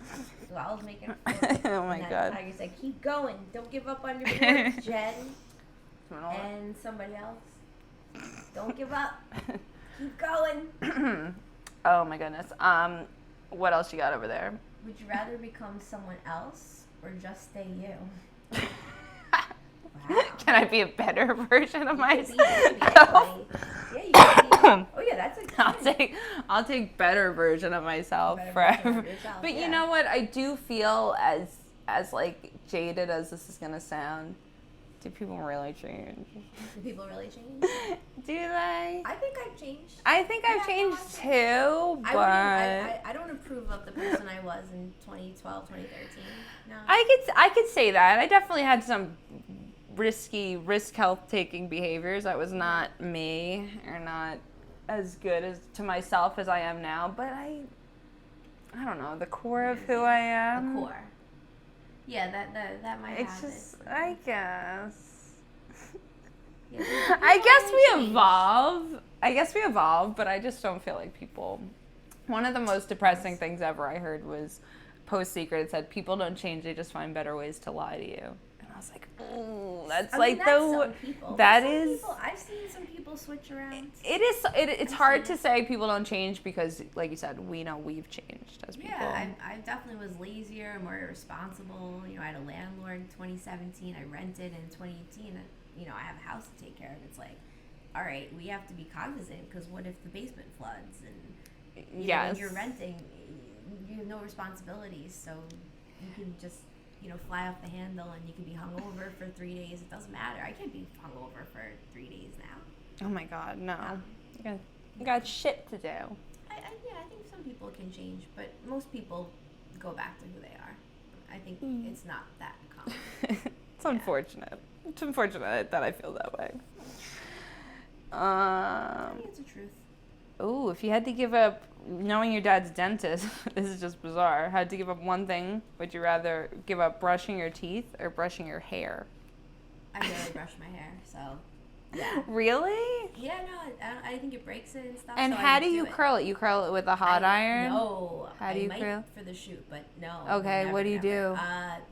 Well, I was making a fort. Oh my And that God. tiger said, "Keep going. Don't give up on your forts, Jen." And And somebody else, "Don't give up. Keep going." oh my goodness. What else you got over there? Would you rather become someone else or just stay you? Wow. Can I be a better version of You could myself? be anybody. Yeah, you could be. Oh yeah, that's a I'll take better version of myself Better forever. version of yourself, But yeah. you know what? I do feel as like jaded as this is gonna sound. Do people really change? Do people really change? Do they? I think I've changed. I think I've Yeah, changed no, too, but I don't approve of the person I was in 2012, 2013. No. I could say that. I definitely had some risk health taking behaviors. I was not me or not as good as to myself as I am now, but I don't know, the core of who I am. The core. Yeah, that might It's happen. just I guess. Yeah, I guess people we change. evolve, but I just don't feel like people. One of the most depressing things ever I heard was Post Secret. It said people don't change; they just find better ways to lie to you. And I was like, ooh, that's I like mean, that's the some people. that Some is. people, I've seen some people switch around. It's hard to say people don't change because, like you said, we know we've changed as people. Yeah, I definitely was lazier, more irresponsible. You know, I had a landlord in 2017. I rented in 2018. And, you know, I have a house to take care of. It's like, all right, we have to be cognizant because what if the basement floods? And you know, when you're renting, you have no responsibilities, so you can just, you know, fly off the handle and you can be hungover for 3 days. It doesn't matter. I can't be hungover for 3 days now. Oh my God, no! You got shit to do. Yeah, I think some people can change, but most people go back to who they are. I think it's not that common. It's unfortunate. It's unfortunate that I feel that way. I think it's the truth. Oh, if you had to give up knowing your dad's dentist, this is just bizarre. Had to give up one thing, would you rather give up brushing your teeth or brushing your hair? I barely brush my hair, so Yeah. Really? Yeah, no, I think it breaks it and stuff. And so how I do you curl it? You curl it with a hot iron? No. How do you might curl? for the shoot, but no. Okay, never, what do you never. do?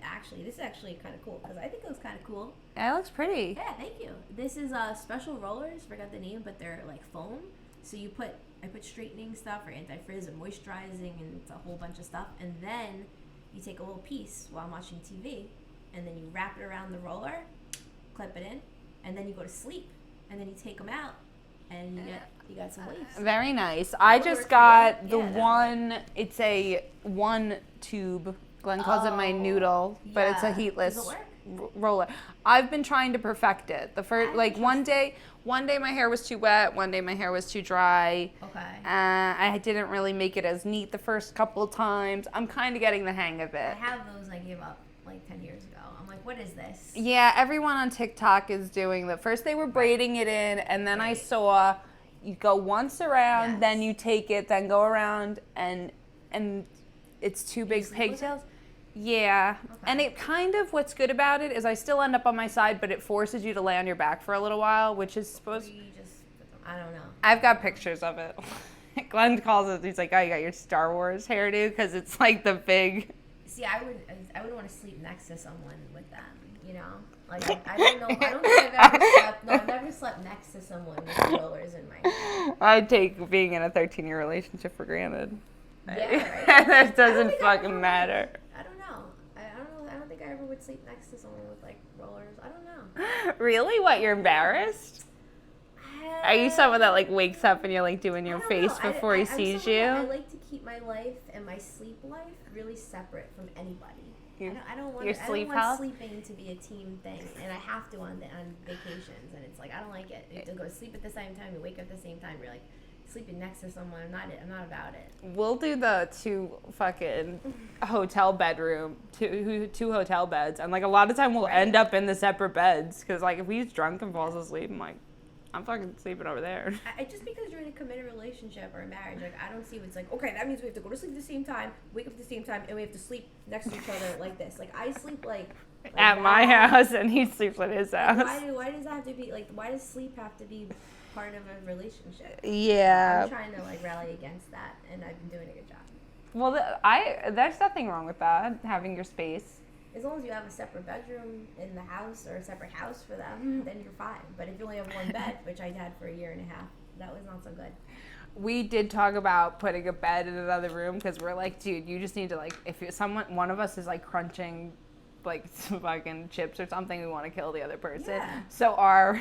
Actually, this is actually kind of cool because I think it was kind of cool. That looks pretty. Yeah, thank you. This is special rollers. Forgot the name, but they're like foam. So I put straightening stuff or anti-frizz and moisturizing and it's a whole bunch of stuff. And then you take a little piece while I'm watching TV, and then you wrap it around the roller, clip it in, and then you go to sleep. And then you take them out, and you got some waves. Very nice. I just got the one. It's a one tube. Glenn calls it my noodle, but it's a heatless Does it work? roller. I've been trying to perfect it. The first, like one day my hair was too wet. One day my hair was too dry. Okay. I didn't really make it as neat the first couple of times. I'm kind of getting the hang of it. I have those. I gave up like 10 years ago. I'm like, what is this? Yeah, everyone on TikTok is doing that. First they were braiding it in, and then I saw you go once around, then you take it, then go around, and it's two big pigtails. Yeah, and it kind of, what's good about it is I still end up on my side, but it forces you to lay on your back for a little while, which is supposed. I don't know. I've got pictures of it. Glenn calls it. He's like, "Oh, you got your Star Wars hairdo," because it's like the big. See, I would want to sleep next to someone with them, you know? Like, I don't know. I don't think I've ever slept. No, I've never slept next to someone with rollers in my hair. I take being in a 13-year relationship for granted. Yeah, right? That doesn't fucking matter. I don't know. I don't think I ever would sleep next to someone with, like, rollers. I don't know. Really? What, you're embarrassed? Are you someone that, like, wakes up and you're, like, doing your face before he sees you? I like to keep my life and my sleep life really separate from anybody. I don't want sleeping to be a team thing, and I have to on vacations, and it's like I don't like it. You have to go to sleep at the same time, you wake up at the same time. You're like sleeping next to someone. I'm not about it. We'll do the two fucking hotel bedroom, two hotel beds, and like a lot of time we'll end up in the separate beds because like if he's drunk and falls asleep, I'm like, I'm fucking sleeping over there. Just because you're in a committed relationship or a marriage, like I don't see what's like, okay, that means we have to go to sleep at the same time, wake up at the same time, and we have to sleep next to each other like this. Like I sleep like at my house, and he sleeps at his house. Why does that have to be like? Why does sleep have to be part of a relationship? Yeah. I'm trying to like rally against that, and I've been doing a good job. Well, there's nothing wrong with that, having your space. As long as you have a separate bedroom in the house or a separate house for them, then you're fine. But if you only have one bed, which I had for a year and a half, that was not so good. We did talk about putting a bed in another room because we're like, dude, you just need to like, if one of us is like crunching like some fucking chips or something, we want to kill the other person. Yeah. So our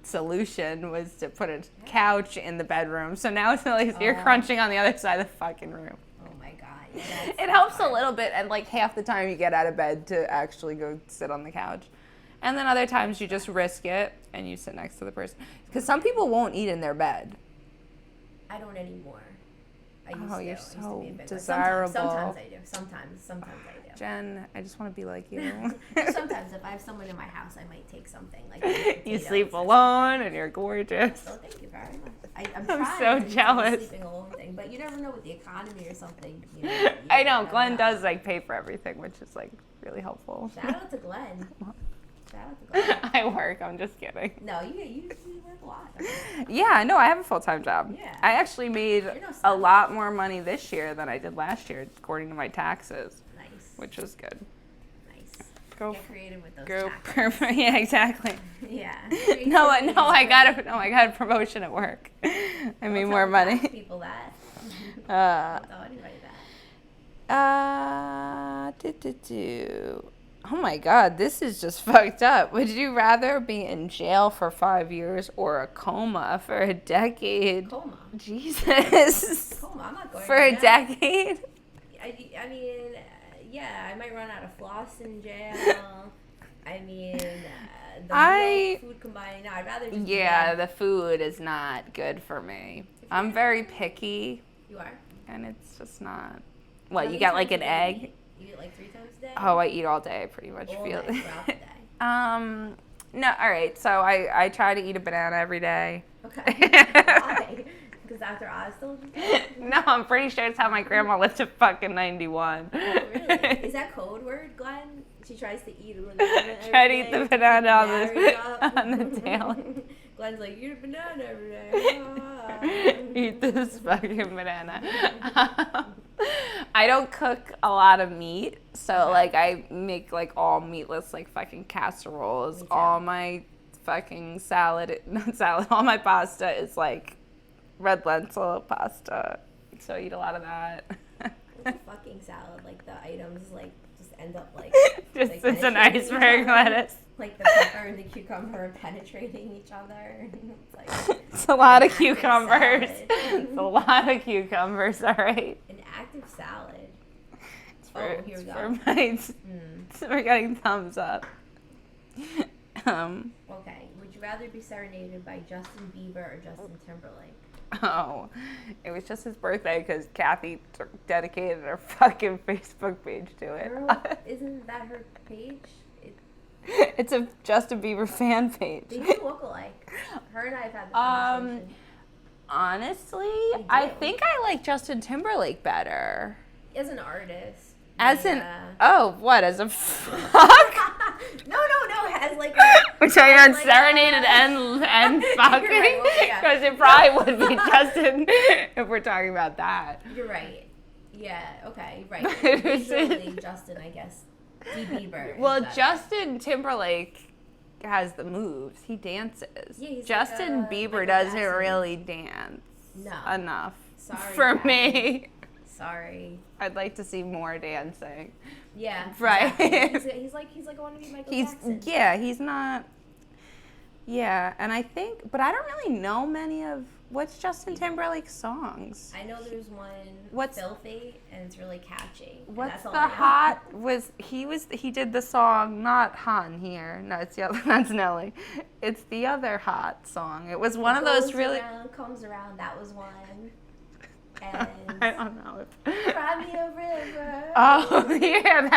solution was to put a couch in the bedroom. So now it's like you're crunching on the other side of the fucking room. It helps a little bit, and like half the time you get out of bed to actually go sit on the couch. And then other times you just risk it and you sit next to the person. Because some people won't eat in their bed. I don't anymore. You're so I used to be a bit, desirable. Sometimes I do. Sometimes I do. Jen, I just want to be like you. Sometimes if I have someone in my house, I might take something. Like you sleep alone and you're gorgeous. Oh, thank you very much. I'm so to jealous. The sleeping alone thing, but you never know with the economy or something. You know, I know. Glenn does like pay for everything, which is like really helpful. Shout out to Glenn. I work. I'm just kidding. No, you work a lot. Yeah, no, I have a full-time job. Yeah. I actually made a lot more money this year than I did last year, according to my taxes. Nice. Which was good. Nice. Go Get creative with those taxes. Yeah, exactly. Yeah. I got a promotion at work. I made more money. Tell people that. Don't tell anybody that. Oh my God, this is just fucked up. Would you rather be in jail for 5 years or a coma for a decade? Coma. Jesus. Coma. I'm not going for a decade? I mean, yeah, I might run out of floss in jail. I mean, the food combined. No, I'd rather just the food is not good for me. I'm very picky. You are? And it's just not. What, you got like an egg? You eat like 3 times a day? Oh, I eat all day, pretty much. All day, throughout the day. No, all right. So I try to eat a banana every day. Okay. Why? Because Dr. Oz told you? No, I'm pretty sure it's how my grandma lived to fucking 91. Oh, really? Really? Is that code word, Glenn? She tries to eat a banana. Try to eat the banana on the tail. Glenn's like, eat a banana every day. Eat this fucking banana. I don't cook a lot of meat, so like I make like all meatless like fucking casseroles. All my fucking all my pasta is like red lentil pasta. So I eat a lot of that. What's a fucking salad? Like the items like just end up like just like it's an penetrating iceberg each other. lettuce. Like the pepper and the cucumber penetrating each other. It's like It's a lot of active cucumbers. salad. It's a lot of cucumbers, all right. An active salad. For, Here we go. for my, we're getting thumbs up. Okay. Would you rather be serenaded by Justin Bieber or Justin Timberlake? Oh, it was just his birthday because Kathy dedicated her fucking Facebook page to it. Girl, isn't that her page? It's a Justin Bieber fan page. They do look alike. Her and I have had this conversation. Honestly, They do. I think I like Justin Timberlake better. As an artist. As yeah. as a fuck? No, as like Which I heard like serenaded and fucking, right, well, yeah. because it probably would be Justin if we're talking about that. You're right. Yeah, okay, right. It's- Visually, Justin, I guess. D. Bieber. Well, is better. Justin Timberlake has the moves. He dances. Yeah, he's Justin like a Bieber Michael doesn't Jackson. really dance No. enough Sorry, for Kathy. me. Sorry. I'd like to see more dancing. Yeah. Right. Exactly. He's like a wannabe Michael Jackson. He's not. Yeah, and I think, but I don't really know many of what's Justin Timberlake's songs. I know there's one What's- Filthy and it's really catchy. and What's that's all the I know. hot he did the song not Han here. No, it's the other that's Nelly. It's the other hot song. It was one of those really Comes around, that was one. And I don't know. Cry Me a River. Oh yeah,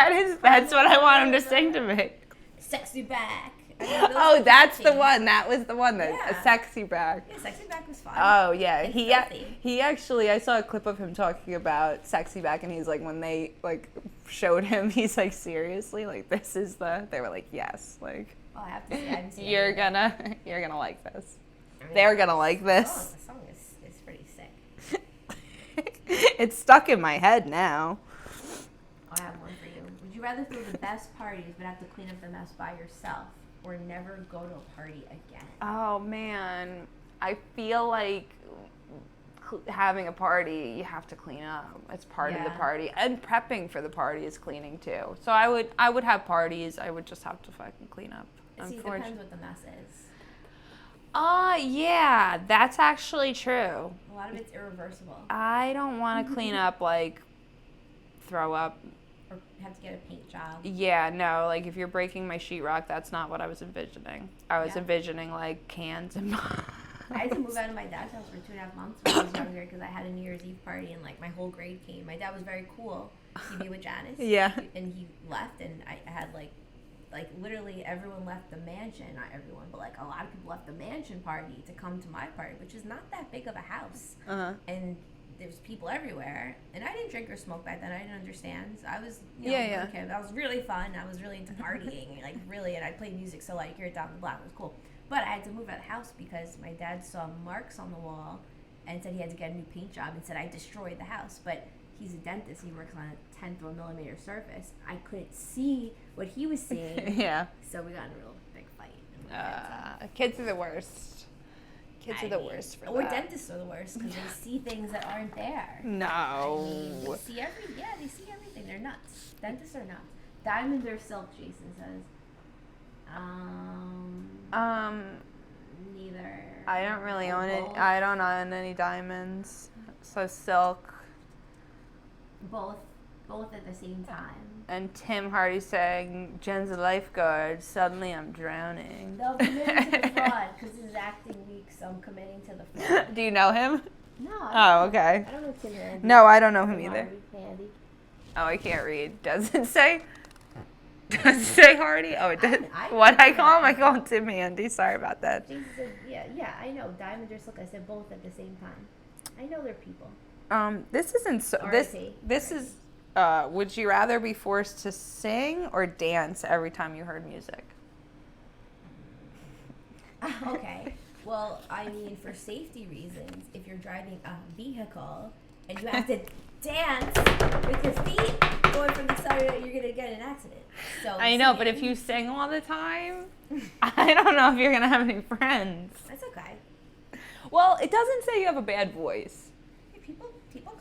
that's what I want him to sing to me. Sexy Back. I know those Oh, are that's the catchy. one. That was the one that Yeah. a sexy back. Yeah, Sexy Back was fun. Oh yeah, It's he filthy. actually I saw a clip of him talking about sexy back, and he's like when they like showed him, he's like seriously like this is they were like yes like Oh, I have to see. I haven't seen it you're yet. gonna like this. I mean, They're gonna like Oh, this. the song is pretty sick. It's stuck in my head now. I have one for you. Would you rather throw the best parties but have to clean up the mess by yourself, or never go to a party again? Oh man, I feel like having a party you have to clean up. It's part of the Yeah. party, and prepping for the party is cleaning too. So I would have parties. I would just have to fucking clean up. See, it depends what the mess is. Yeah, that's actually true. A lot of it's irreversible. I don't want to clean up like throw up. Or have to get a paint job. Yeah, no, like if you're breaking my sheetrock, that's not what I was envisioning. I was Yeah. envisioning like cans and I had to move out of my dad's house for 2.5 months when I was younger because I had a New Year's Eve party and like my whole grade came. My dad was very cool. He'd be with Janice. Yeah. And he left, and I had like literally everyone left the mansion. Not everyone, but like a lot of people left the mansion party to come to my party, which is not that big of a house. Uh-huh. And there's people everywhere. And I didn't drink or smoke back then. I didn't understand. So I was, you know, Yeah, yeah. okay. That was really fun. I was really into partying, like really. And I played music, so like you're down the block. It was cool. But I had to move out of the house because my dad saw marks on the wall and said he had to get a new paint job and said I destroyed the house. But he's a dentist. He works on a 10th of a millimeter surface. I couldn't see what he was seeing. Yeah. So we got in a real big fight. And we had to- Kids are the worst. Kids I are the mean, worst for or that. dentists are the worst because they see things that aren't there. No. I mean, they see everything. They're nuts. Dentists are nuts. Diamond or silk, Jason says. Neither. I don't really own it. Both. I don't own any diamonds. So silk. Both at the same time. And Tim Hardy saying, Jen's a lifeguard. Suddenly I'm drowning. No, I'm committing to the fraud because this is acting week, so I'm committing to the fraud. Do you know him? No. Oh, okay. I don't know Tim Hardy. No, I don't know him Tim either. Hardy, Mandy. Oh, I can't read. Does it say? Does it say Hardy? Oh, it does. I- What I call him? I call him Tim Handy. Sorry about that. Jason said, yeah, I know. Diamond or silk. I said both at the same time. I know they're people. This isn't so. This R.I.P. this is Would you rather be forced to sing or dance every time you heard music? Okay. Well, I mean, for safety reasons, if you're driving a vehicle and you have to dance with your feet going from the side, you're gonna get in an accident. So I know, but if you sing all the time, I don't know if you're gonna have any friends. that's okay. Well, it doesn't say you have a bad voice. Hey, people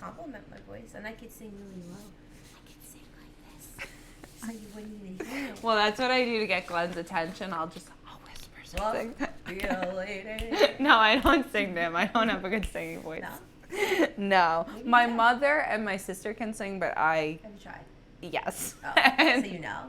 compliment my voice, and I could sing really low. I could sing like this, so you wouldn't even hear it. Well, that's what I do to get Glenn's attention. I'll whisper something. Be a lady. No, I don't sing to him. I don't have a good singing voice. No? No. Maybe My you don't. mother and my sister can sing, but I, Have you tried? yes. Oh, so you know.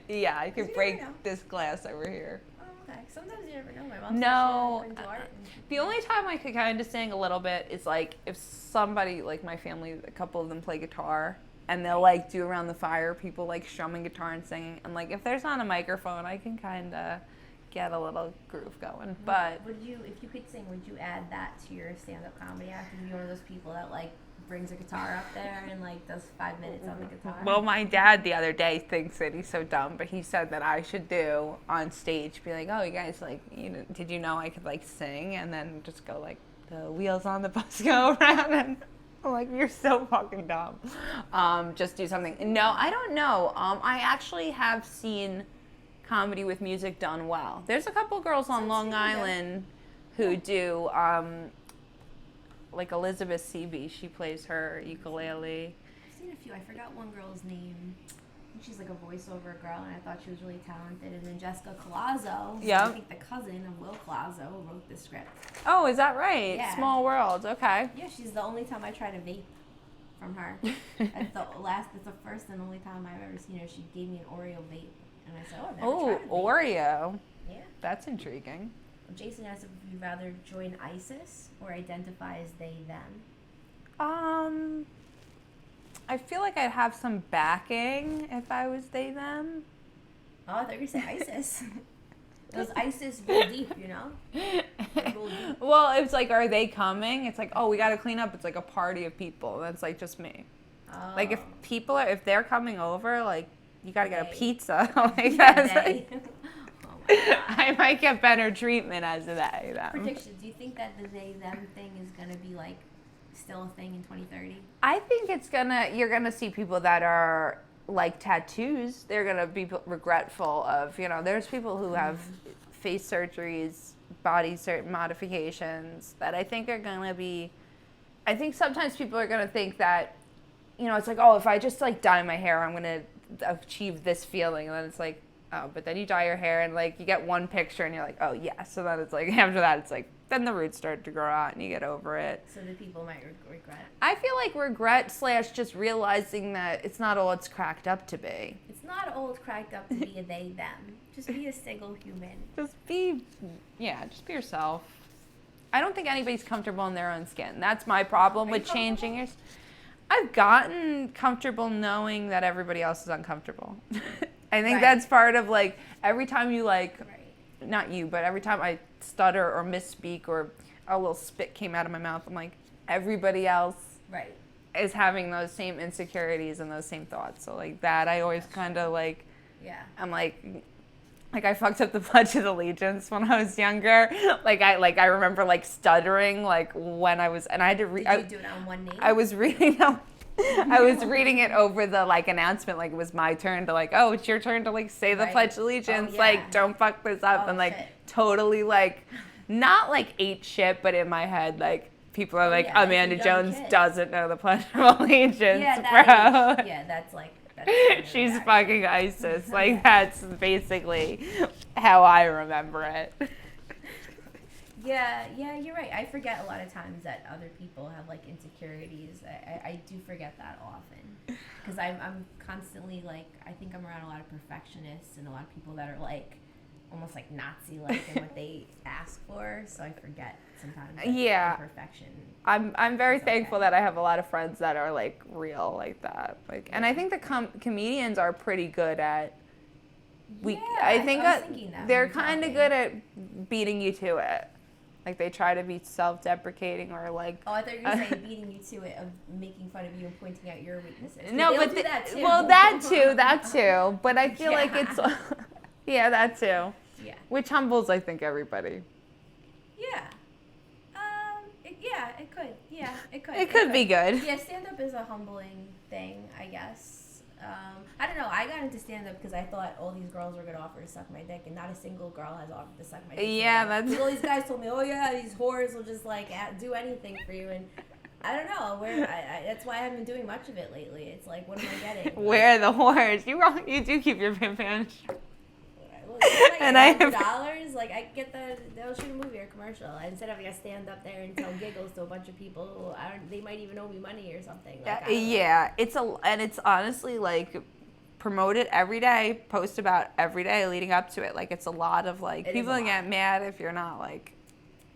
Yeah, I could You break never know. this glass over here. Oh, okay. Sometimes you never know. My mom No, said she into art. the only time I could kind of sing a little bit is like if somebody, like my family, a couple of them play guitar, and they'll like do around the fire, people like strumming guitar and singing, and like if there's not a microphone, I can kind of get a little groove going. But Would you, if you could sing, would you add that to your stand-up comedy act? Would you be one of those people that like brings a guitar up there and like does 5 minutes on the guitar? well, my dad the other day thinks that he's so dumb, but he said that I should do on stage, be like, oh, you guys, like, you know, did you know I could like sing, and then just go like, the wheels on the bus go around, and I'm like, you're so fucking dumb. Just do something. No, I don't know. I actually have seen comedy with music done well. There's a couple girls on Long Island who do, like Elizabeth Seabee. She plays her ukulele. I've seen a few. I forgot one girl's name. I think she's like a voiceover girl, and I thought she was really talented. And then Jessica Colazzo, Yeah. I think the cousin of Will Colazzo, wrote the script. Oh, is that right? Yeah. Small world. Okay. Yeah, she's the only time I tried a vape from her. That's the first and only time I've ever seen her. She gave me an Oreo vape, and I said, "Oh, I've never Oh, tried a vape." Oreo. Yeah. That's intriguing. Jason asked if you'd rather join ISIS or identify as they them. I feel like I'd have some backing if I was they them. Oh, I thought you were saying ISIS. Those ISIS roll deep, you know? They roll deep. Well, it's like, are they coming? It's like, oh, we got to clean up. It's like a party of people. That's like just me. Oh. Like if they're coming over, like you got to get a They. pizza. Like Yeah, that's they. like, Oh my God. I might get better treatment as a they them. Predictions. Do you think that the they them thing is gonna be like still a thing in 2030? I think you're gonna see people that are like tattoos. They're gonna be regretful of, there's people who have face surgeries, body modifications that I think are gonna be, I think sometimes people are gonna think that, it's like, oh, if I just like dye my hair, I'm gonna achieve this feeling. And then it's like, oh, but then you dye your hair and like you get one picture and you're like, oh yeah. So then it's like, after that, it's like, then the roots start to grow out and you get over it. So the people might regret. I feel like regret / just realizing that it's not all it's cracked up to be. It's not old cracked up to be a they them. Just be a single human. Just be yourself. I don't think anybody's comfortable in their own skin. That's my problem with changing yours. I've gotten comfortable knowing that everybody else is uncomfortable. I think Right. that's part of like every time you like, Right. not you, but every time I stutter or misspeak or a little spit came out of my mouth, I'm like, everybody else Right. is having those same insecurities and those same thoughts. So like that, I always kind of like, Yeah. I'm like I fucked up the Pledge of Allegiance when I was younger. I remember like stuttering like when I was, and I had to read. Did you do it on one knee? I was reading. I was reading it over the like announcement, like it was my turn to like, oh, it's your turn to like say the Right. Pledge of Allegiance, Oh, yeah. like don't fuck this up, Oh, and like shit. totally like, not like ate shit, but in my head like people are like, yeah, that's a Amanda young Jones kid. doesn't know the Pledge of Allegiance, yeah, bro. yeah, that's like. That's kind of She's embarrassing. fucking ISIS. Like that's basically how I remember it. Yeah, you're right. I forget a lot of times that other people have like insecurities. I do forget that often because I'm constantly like, I think I'm around a lot of perfectionists and a lot of people that are like almost like Nazi-like in what they ask for. So I forget sometimes. That Yeah. Perfection. I'm very It's thankful okay. that I have a lot of friends that are like real like that. Like, and I think the comedians are pretty good at. Yeah, I think was thinking that they're when you were kind of talking. good at beating you to it. Like they try to be self-deprecating or like. Oh, I thought you were going to say beating you to it of making fun of you and pointing out your weaknesses. No, but do that too. well, that too. But I feel like it's, yeah, that too. Yeah. Which humbles, I think, everybody. Yeah. It could. Yeah, it could. It could be good. Yeah, stand-up is a humbling thing, I guess. I don't know. I got into stand-up because I thought all these girls were going to offer to suck my dick, and not a single girl has offered to suck my dick. Yeah, that's... All these guys told me, oh, yeah, these whores will just, like, do anything for you, and I don't know. That's why I haven't been doing much of it lately. It's like, what am I getting? Where are the whores? You do keep your pimp hand. And I have $100, like I get they'll shoot a movie or a commercial instead of like stand up there and tell giggles to a bunch of people who they might even owe me money or something. Like, it's honestly like promote it every day, post about every day leading up to it. Like it's a lot of like people get mad if you're not like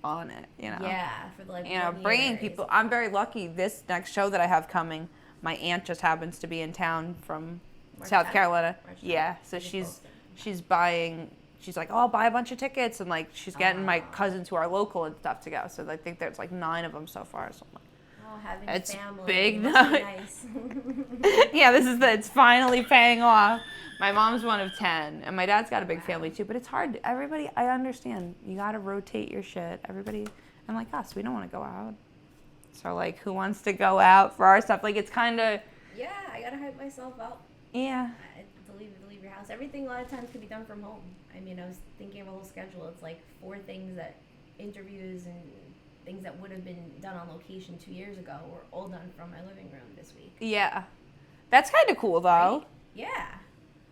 on it, you know. Yeah, for like bringing people. I'm very lucky. This next show that I have coming, my aunt just happens to be in town from South Carolina. Yeah, so she's buying. She's like, oh, I'll buy a bunch of tickets, and like she's getting my cousins who are local and stuff to go. So I think there's like 9 of them so far. So I'm like, having it's family big. Nice. Yeah, it's finally paying off. My mom's one of 10, and my dad's got a big family too. But it's hard. Everybody, I understand. You got to rotate your shit. Everybody, and like us, we don't want to go out. So like, who wants to go out for our stuff? Like it's kind of. Yeah, I gotta hype myself up. Yeah. To leave your house. Everything a lot of times can be done from home. I mean, I was thinking of a whole schedule. It's like 4 things that interviews and things that would have been done on location 2 years ago were all done from my living room this week. Yeah. That's kind of cool, though. Right? Yeah.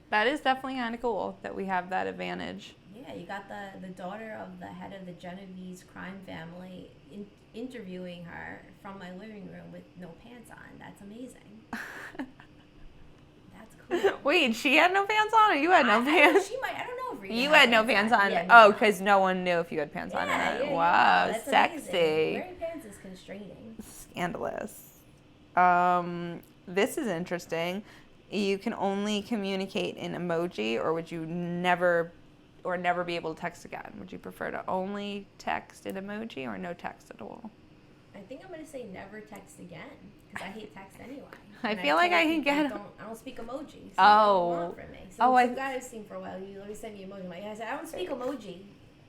That is definitely kind of cool that we have that advantage. Yeah, you got the daughter of the head of the Genovese crime family interviewing her from my living room with no pants on. That's amazing. Cool. Wait, she had no pants on, or you had no pants? She might. I don't know if you had no pants on. Yeah, because no one knew if you had pants on. Yeah, wow, that's sexy. Amazing. Wearing pants is constraining. Scandalous. This is interesting. You can only communicate in emoji, or would you never be able to text again? Would you prefer to only text in emoji or no text at all? I think I'm gonna say never text again because I hate text anyway. I feel like I can get. I don't speak emojis. So oh. From me. So some guy I've seen for a while, you always send me emoji. I'm like, I said I don't speak emoji.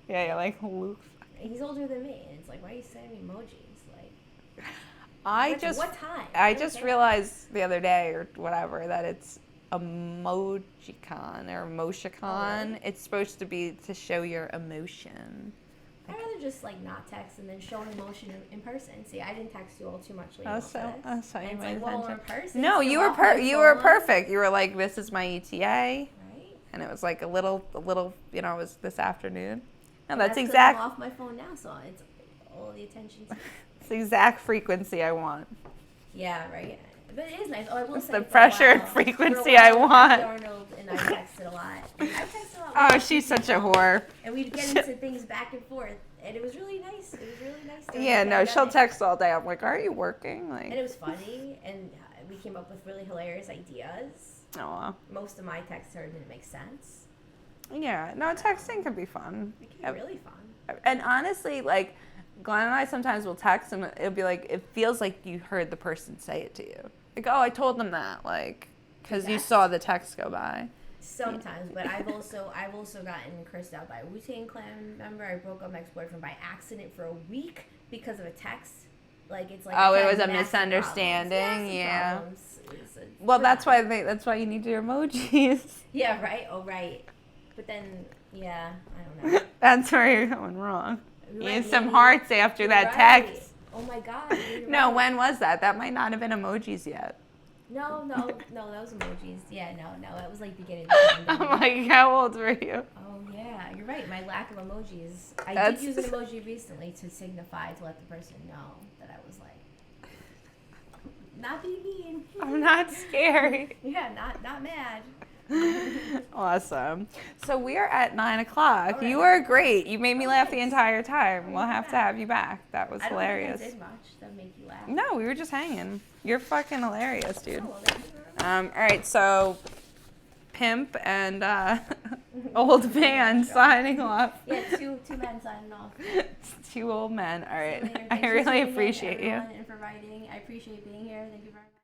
Yeah, you're like, Luke. He's older than me, and it's like, why are you sending me emojis? Like, what time? I just realized the other day or whatever that it's emojicon or emoticon. Oh, really? It's supposed to be to show your emotion. I'd rather just like not text and then show an emotion in person. See, I didn't text you all too much lately. You like, well, in person. No, you were perfect. You were like, this is my ETA, right? And it was like a little. It was this afternoon. No, that's exact. I'm off my phone now, so it's all the attention. It's the exact frequency I want. Yeah, right. But it is nice. Oh, I will say the pressure and frequency I want. Arnold and I texted a lot. I texted a lot. Oh, she's such a whore. And we'd get into things back and forth, and it was really nice. It was really nice. Yeah, no, she'll text all day. I'm like, are you working? Like, and it was funny, and we came up with really hilarious ideas. Oh. Most of my texts to her didn't make sense. Yeah, no, texting can be fun. It can be really fun. And honestly, like, Glenn and I sometimes will text, and it'll be like, it feels like you heard the person say it to you. Like, oh, I told them that, like, because you saw the text go by. Sometimes, but I've also gotten cursed out by a Wu-Tang Clan member. I broke up my ex-boyfriend by accident for a week because of a text. Like, it's like, oh, it was a misunderstanding. Yeah. Well, that's why you need your emojis. Yeah. Right. Oh, right. But then, yeah, I don't know. That's where you're going wrong. You need some hearts after that text. Oh my God. No, when was that? That might not have been emojis yet. No, that was emojis. Yeah, no, that was like beginning of the pandemic. I'm like, how old were you? Oh yeah, you're right. My lack of emojis. I did use an emoji recently to signify to let the person know that I was like, not being mean. I'm not scary. Yeah, not mad. Awesome. So we are at 9:00. Right. You were great. You made me laugh the entire time. We'll have to have you back. That was hilarious. I don't think I did much that make you laugh. No, we were just hanging. You're fucking hilarious, dude. Oh, well, all right, so pimp and old man signing off. Yeah, two men signing off. Two old men. All right. See you later. I Thanks for really tuning in, appreciate you. everyone, and for writing. I appreciate being here. Thank you very much.